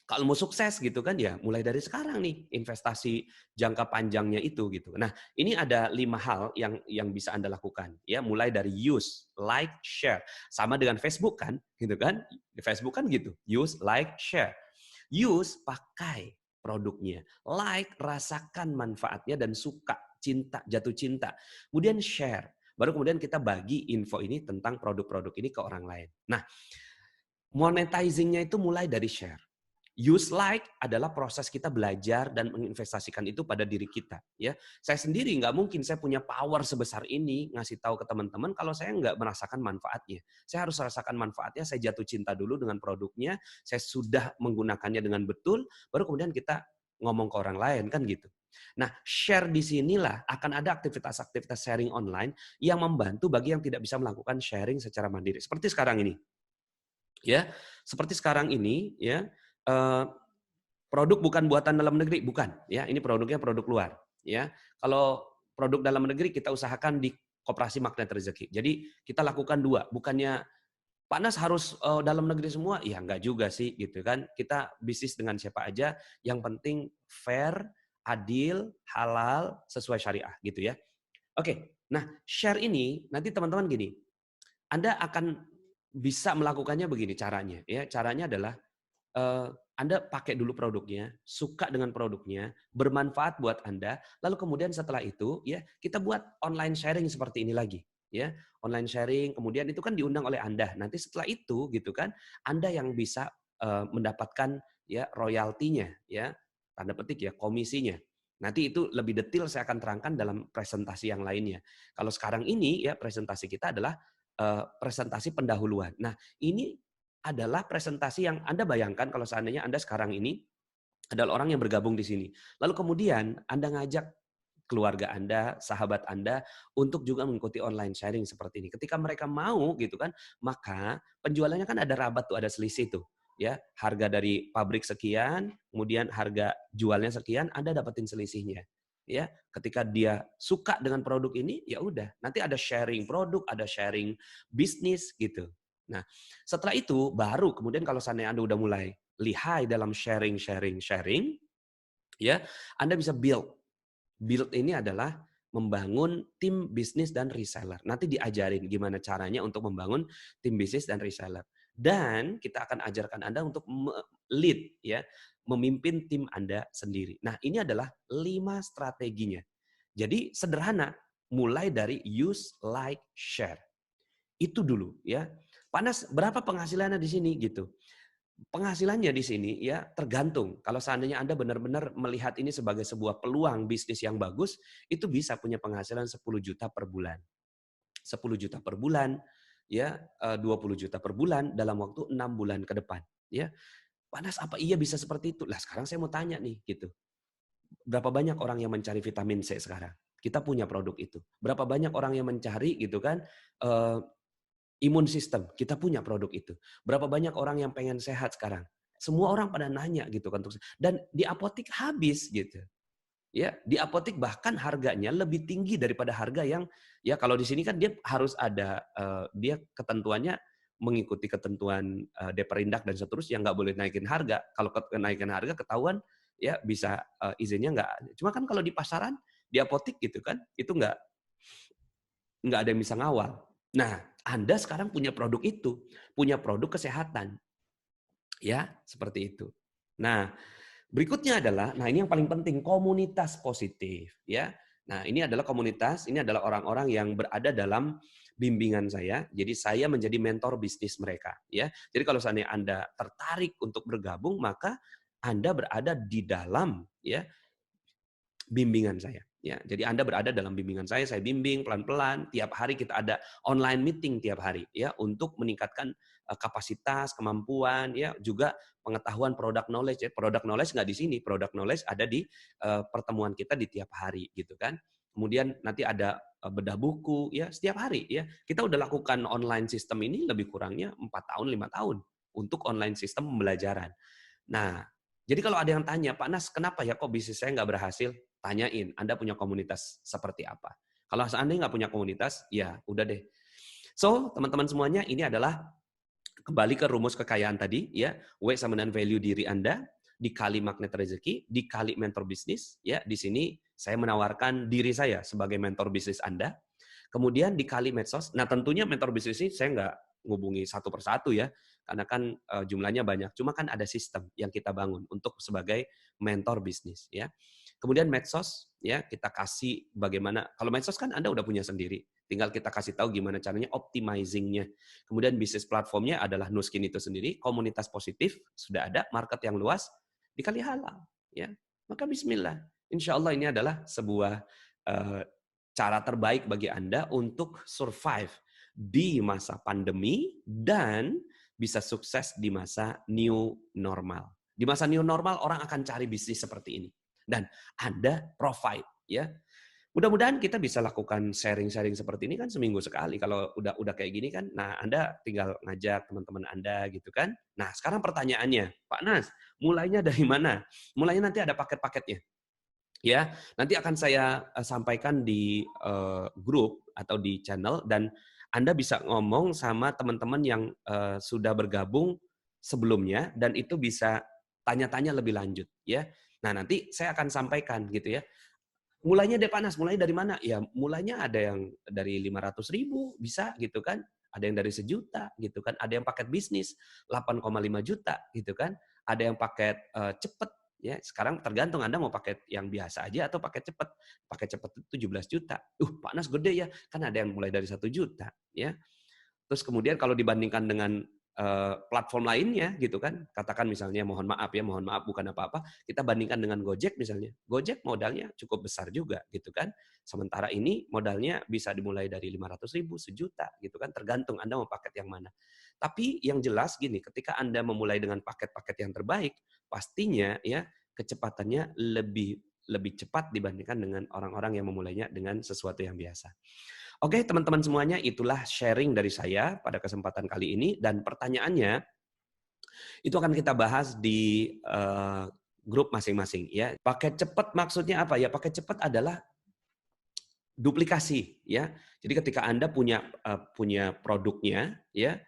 kalau mau sukses gitu kan ya mulai dari sekarang nih investasi jangka panjangnya itu gitu. Nah, ini ada 5 hal yang bisa Anda lakukan ya, mulai dari use, like, share. Sama dengan Facebook kan, gitu kan? Di Facebook kan gitu, use, like, share. Use, pakai produknya. Like, rasakan manfaatnya dan suka, cinta, jatuh cinta. Kemudian share. Baru kemudian kita bagi info ini tentang produk-produk ini ke orang lain. Nah, monetizing-nya itu mulai dari share. Use like adalah proses kita belajar dan menginvestasikan itu pada diri kita. Ya, saya sendiri nggak mungkin saya punya power sebesar ini ngasih tahu ke teman-teman kalau saya nggak merasakan manfaatnya. Saya harus rasakan manfaatnya. Saya jatuh cinta dulu dengan produknya. Saya sudah menggunakannya dengan betul. Baru kemudian kita ngomong ke orang lain kan gitu. Nah, share di sinilah akan ada aktivitas-aktivitas sharing online yang membantu bagi yang tidak bisa melakukan sharing secara mandiri. Seperti sekarang ini. Ya, seperti sekarang ini ya, eh, produk bukan buatan dalam negeri, bukan ya, ini produknya produk luar ya. Kalau produk dalam negeri kita usahakan di Koperasi Magnet Rezeki. Jadi kita lakukan dua, bukannya Pak Nas harus dalam negeri semua, ya enggak juga sih gitu kan. Kita bisnis dengan siapa aja, yang penting fair, adil, halal, sesuai syariah gitu ya. Oke, nah share ini nanti teman-teman gini, Anda akan bisa melakukannya begini caranya ya. Caranya adalah Anda pakai dulu produknya, suka dengan produknya, bermanfaat buat Anda, lalu kemudian setelah itu ya kita buat online sharing seperti ini lagi, ya. Online sharing, kemudian itu kan diundang oleh Anda. Nanti setelah itu gitu kan, Anda yang bisa mendapatkan ya royaltinya ya, tanda petik ya, komisinya. Nanti itu lebih detail saya akan terangkan dalam presentasi yang lainnya. Kalau sekarang ini ya presentasi kita adalah presentasi pendahuluan. Nah, ini adalah presentasi yang Anda bayangkan kalau seandainya Anda sekarang ini adalah orang yang bergabung di sini. Lalu kemudian Anda ngajak keluarga Anda, sahabat Anda untuk juga mengikuti online sharing seperti ini. Ketika mereka mau gitu kan, maka penjualannya kan ada rabat tuh, ada selisih tuh. Ya, harga dari pabrik sekian, kemudian harga jualnya sekian, Anda dapetin selisihnya. Ya, ketika dia suka dengan produk ini, ya udah, nanti ada sharing produk, ada sharing bisnis gitu. Nah, setelah itu baru kemudian kalau seandainya Anda udah mulai lihai dalam sharing, ya, Anda bisa build. Build ini adalah membangun tim bisnis dan reseller. Nanti diajarin gimana caranya untuk membangun tim bisnis dan reseller. Dan kita akan ajarkan Anda untuk lead, ya, memimpin tim Anda sendiri. Nah, ini adalah 5 strateginya. Jadi sederhana, mulai dari use, like, share. Itu dulu ya. Panas berapa penghasilannya di sini gitu. Penghasilannya di sini ya tergantung. Kalau seandainya Anda benar-benar melihat ini sebagai sebuah peluang bisnis yang bagus, itu bisa punya penghasilan 10 juta per bulan. 10 juta per bulan, ya 20 juta per bulan dalam waktu 6 bulan ke depan. Ya, Panas apa iya bisa seperti itu? Lah sekarang saya mau tanya nih gitu. Berapa banyak orang yang mencari vitamin C sekarang? Kita punya produk itu. Berapa banyak orang yang mencari gitu kan eh, imun sistem, kita punya produk itu. Berapa banyak orang yang pengen sehat sekarang? Semua orang pada nanya gitu kan, dan di apotik habis gitu. Ya, di apotik bahkan harganya lebih tinggi daripada harga yang ya kalau di sini kan dia harus ada dia ketentuannya mengikuti ketentuan Deperindak dan seterusnya, nggak boleh naikin harga. Kalau kenaikan harga ketahuan ya bisa izinnya nggak. Cuma kan kalau di pasaran, di apotik gitu kan, itu nggak ada yang bisa ngawal. Nah, Anda sekarang punya produk itu, punya produk kesehatan. Ya, seperti itu. Nah, berikutnya adalah, nah ini yang paling penting, komunitas positif. Ya, nah ini adalah komunitas, ini adalah orang-orang yang berada dalam bimbingan saya. Jadi saya menjadi mentor bisnis mereka. Ya, jadi kalau seandainya Anda tertarik untuk bergabung, maka Anda berada di dalam ya bimbingan saya. Ya, jadi Anda berada dalam bimbingan saya bimbing pelan-pelan. Tiap hari kita ada online meeting tiap hari ya untuk meningkatkan kapasitas, kemampuan, ya juga pengetahuan product knowledge. Ya. Product knowledge nggak di sini, product knowledge ada di pertemuan kita di tiap hari gitu kan. Kemudian nanti ada bedah buku ya setiap hari ya. Kita udah lakukan online system ini lebih kurangnya 4 tahun, 5 tahun untuk online sistem pembelajaran. Nah, jadi kalau ada yang tanya, Pak Nas, kenapa ya kok bisnis saya nggak berhasil? Tanyain, Anda punya komunitas seperti apa? Kalau seandainya nggak punya komunitas, ya udah deh. So, teman-teman semuanya, ini adalah kembali ke rumus kekayaan tadi, ya, W sama dengan value diri Anda, dikali magnet rezeki, dikali mentor bisnis, ya, di sini saya menawarkan diri saya sebagai mentor bisnis Anda, kemudian dikali medsos. Nah, tentunya mentor bisnis ini saya nggak ngubungi satu persatu ya, karena kan jumlahnya banyak. Cuma kan ada sistem yang kita bangun untuk sebagai mentor bisnis, ya. Kemudian medsos, ya kita kasih bagaimana. Kalau medsos kan Anda udah punya sendiri, tinggal kita kasih tahu gimana caranya optimizing-nya. Kemudian bisnis platformnya adalah Nuskin itu sendiri, komunitas positif sudah ada, market yang luas, dikali halal, ya. Maka Bismillah, Insya Allah ini adalah sebuah cara terbaik bagi Anda untuk survive di masa pandemi dan bisa sukses di masa new normal. Di masa new normal orang akan cari bisnis seperti ini dan Anda provide ya. Mudah-mudahan kita bisa lakukan sharing-sharing seperti ini kan seminggu sekali kalau udah kayak gini kan. Nah, Anda tinggal ngajak teman-teman Anda gitu kan. Nah, sekarang pertanyaannya, Pak Nas, mulainya dari mana? Mulainya nanti ada paket-paketnya. Ya, nanti akan saya sampaikan di grup atau di channel dan Anda bisa ngomong sama teman-teman yang sudah bergabung sebelumnya dan itu bisa tanya-tanya lebih lanjut ya. Nah, nanti saya akan sampaikan gitu ya. Mulainya deh Panas, mulai dari mana? Ya, mulainya ada yang dari 500.000 bisa gitu kan. Ada yang dari 1 juta gitu kan. Ada yang paket bisnis 8,5 juta gitu kan. Ada yang paket cepet ya. Sekarang tergantung Anda mau paket yang biasa aja atau paket cepet. Paket cepet itu 17 juta. Panas gede ya. Kan ada yang mulai dari 1 juta ya. Terus kemudian kalau dibandingkan dengan platform lainnya gitu kan, katakan misalnya mohon maaf bukan apa-apa, kita bandingkan dengan Gojek misalnya. Gojek modalnya cukup besar juga gitu kan. Sementara ini modalnya bisa dimulai dari 500.000, 1 juta gitu kan, tergantung Anda mau paket yang mana. Tapi yang jelas gini, ketika Anda memulai dengan paket-paket yang terbaik, pastinya ya kecepatannya lebih cepat dibandingkan dengan orang-orang yang memulainya dengan sesuatu yang biasa. Oke, teman-teman semuanya, itulah sharing dari saya pada kesempatan kali ini. Dan pertanyaannya, itu akan kita bahas di grup masing-masing. Ya. Paket cepat maksudnya apa? Ya, paket cepat adalah duplikasi. Ya. Jadi ketika Anda punya produknya, ya,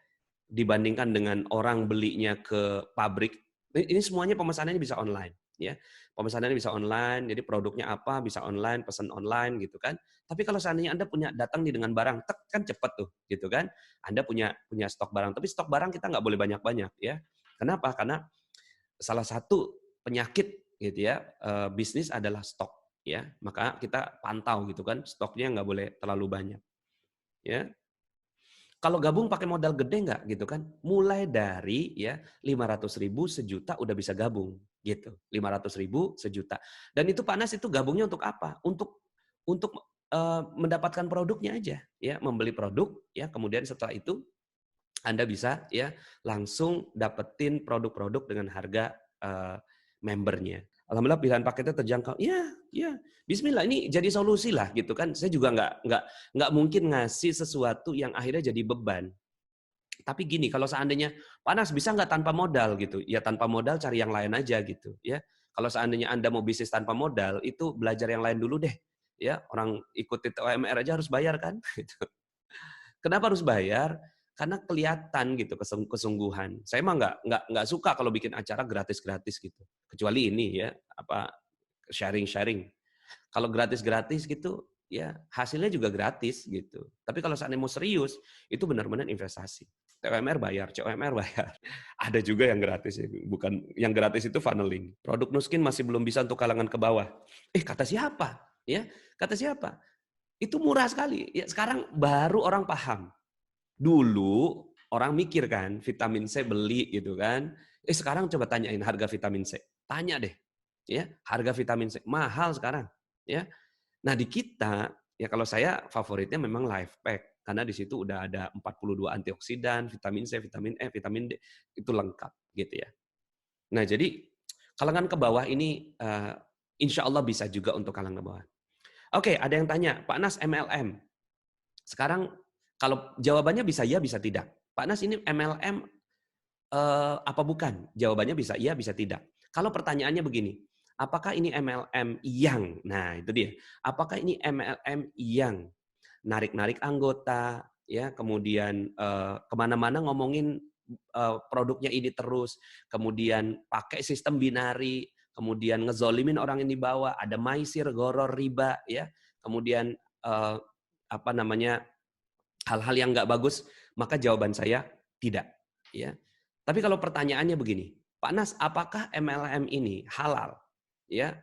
dibandingkan dengan orang belinya ke pabrik, ini semuanya pemesanannya bisa online. Ya, pemesanannya bisa online, jadi produknya apa bisa online, pesan online gitu kan. Tapi kalau seandainya Anda datang nih dengan barang, kan cepet tuh, gitu kan. Anda punya stok barang, tapi stok barang kita nggak boleh banyak-banyak ya. Kenapa? Karena salah satu penyakit gitu ya bisnis adalah stok ya. Maka kita pantau gitu kan, stoknya nggak boleh terlalu banyak. Ya, kalau gabung pakai modal gede nggak gitu kan? Mulai dari ya 500.000, 1 juta udah bisa gabung gitu. 500.000, 1 juta. Dan itu Panas itu gabungnya untuk apa? Untuk mendapatkan produknya aja ya, membeli produk ya, kemudian setelah itu Anda bisa ya langsung dapetin produk-produk dengan harga membernya. Alhamdulillah pilihan paketnya terjangkau. Ya, Bismillah ini jadi solusi lah gitu kan. Saya juga nggak mungkin ngasih sesuatu yang akhirnya jadi beban. Tapi gini, kalau seandainya Panas bisa nggak tanpa modal gitu? Ya tanpa modal cari yang lain aja gitu ya. Kalau seandainya Anda mau bisnis tanpa modal, itu belajar yang lain dulu deh. Ya, orang ikuti UMR aja harus bayar kan? Gitu. Kenapa harus bayar? Karena kelihatan gitu kesungguhan. Saya mah nggak suka kalau bikin acara gratis-gratis gitu. Kecuali ini ya sharing-sharing. Kalau gratis-gratis gitu ya hasilnya juga gratis gitu. Tapi kalau seandainya mau serius itu benar-benar investasi. TUMR bayar, CUMR bayar. Ada juga yang gratis ya, bukan yang gratis itu funneling. Produk Nuskin masih belum bisa untuk kalangan ke bawah. Kata siapa? Ya, kata siapa? Itu murah sekali. Ya, sekarang baru orang paham. Dulu orang mikir kan, vitamin C beli gitu kan. Sekarang coba tanyain harga vitamin C. Tanya deh. Ya, harga vitamin C mahal sekarang, ya. Nah, di kita ya kalau saya favoritnya memang Life Pack karena di situ udah ada 42 antioksidan, vitamin C, vitamin E, vitamin D, itu lengkap gitu ya. Nah, jadi kalangan ke bawah ini insya Allah bisa juga untuk kalangan ke bawah. Oke, ada yang tanya, Pak Nas MLM. Sekarang kalau jawabannya bisa ya, bisa tidak. Pak Nas ini MLM apa bukan? Jawabannya bisa iya, bisa tidak. Kalau pertanyaannya begini, apakah ini MLM yang? Nah, itu dia. Apakah ini MLM yang narik-narik anggota, ya, kemudian kemana-mana ngomongin produknya ini terus, kemudian pakai sistem binari, kemudian ngezolimin orang yang di bawah, ada maisir, goror, riba, ya, kemudian apa namanya hal-hal yang nggak bagus, maka jawaban saya tidak. Ya. Tapi kalau pertanyaannya begini, Pak Nas, apakah MLM ini halal? Ya,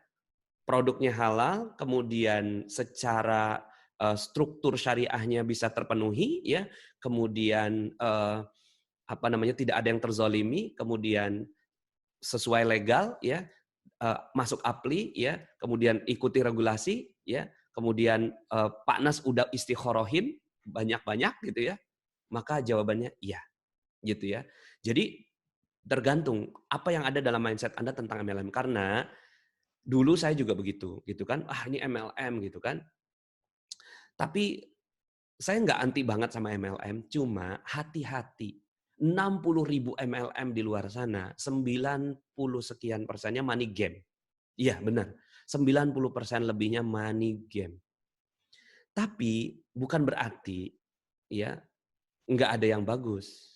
produknya halal, kemudian secara struktur syariahnya bisa terpenuhi, ya, kemudian apa namanya tidak ada yang terzolimi, kemudian sesuai legal, ya, masuk apli, ya, kemudian ikuti regulasi, ya, kemudian Pak Nas udah istikhorohin banyak-banyak gitu ya, maka jawabannya iya, gitu ya. Jadi tergantung apa yang ada dalam mindset Anda tentang MLM, karena dulu saya juga begitu, gitu kan. Ah, ini MLM gitu kan. Tapi saya nggak anti banget sama MLM, cuma hati-hati. 60.000 MLM di luar sana, 90 sekian persennya money game. Iya, benar. 90% lebihnya money game. Tapi bukan berarti ya nggak ada yang bagus.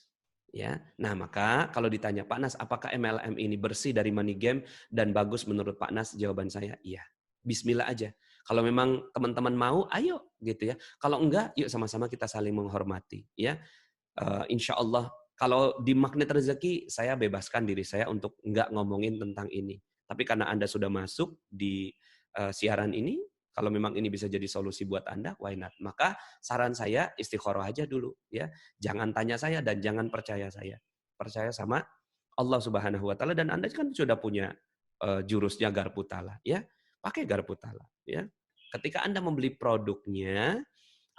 Ya, nah maka kalau ditanya Pak Nas, apakah MLM ini bersih dari money game dan bagus menurut Pak Nas? Jawaban saya iya. Bismillah aja. Kalau memang teman-teman mau, ayo gitu ya. Kalau enggak, yuk sama-sama kita saling menghormati. Ya, insya Allah kalau di Magnet Rezeki saya bebaskan diri saya untuk enggak ngomongin tentang ini. Tapi karena Anda sudah masuk di siaran ini, kalau memang ini bisa jadi solusi buat Anda, why not? Maka saran saya istikharah aja dulu ya. Jangan tanya saya dan jangan percaya saya. Percaya sama Allah Subhanahu wa taala, dan Anda kan sudah punya jurusnya Garputala ya. Pakai Garputala ya. Ketika Anda membeli produknya,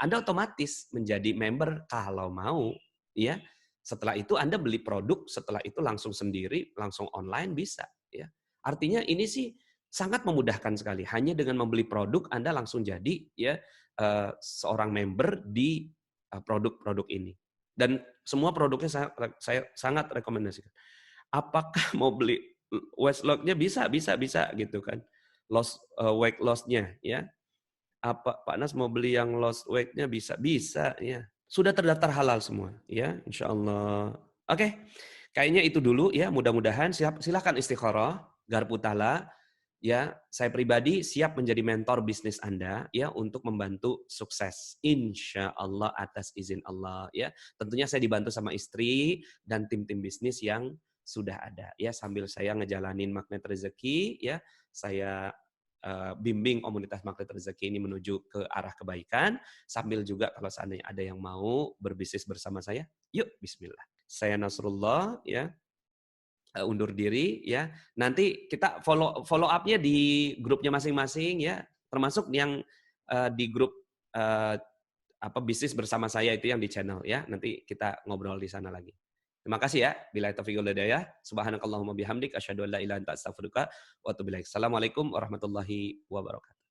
Anda otomatis menjadi member kalau mau ya. Setelah itu Anda beli produk, setelah itu langsung sendiri, langsung online bisa ya. Artinya ini sih sangat memudahkan sekali. Hanya dengan membeli produk Anda langsung jadi ya seorang member di produk-produk ini. Dan semua produknya saya sangat rekomendasikan. Apakah mau beli waist loss-nya bisa gitu kan. Weight loss-nya ya. Apa Pak Nas mau beli yang lost weight-nya bisa ya. Sudah terdaftar halal semua ya, insya Allah. Oke, kayaknya itu dulu ya. Mudah-mudahan silahkan istikharah, Garputala. Ya, saya pribadi siap menjadi mentor bisnis Anda ya untuk membantu sukses. Insya Allah atas izin Allah ya. Tentunya saya dibantu sama istri dan tim-tim bisnis yang sudah ada ya, sambil saya ngejalanin Magnet Rezeki ya. Saya bimbing komunitas Magnet Rezeki ini menuju ke arah kebaikan, sambil juga kalau seandainya ada yang mau berbisnis bersama saya, yuk bismillah. Saya Nasrullah ya, undur diri ya. Nanti kita follow up-nya di grupnya masing-masing ya, termasuk yang di grup apa bisnis bersama saya itu yang di channel ya. Nanti kita ngobrol di sana lagi. Terima kasih ya. Billahi taufiq wal hidayah. Subhanakallahumma bihamdik asyhadu an la ilaha illa anta astaghfiruka wa atubu ilaik. Assalamualaikum warahmatullahi wabarakatuh.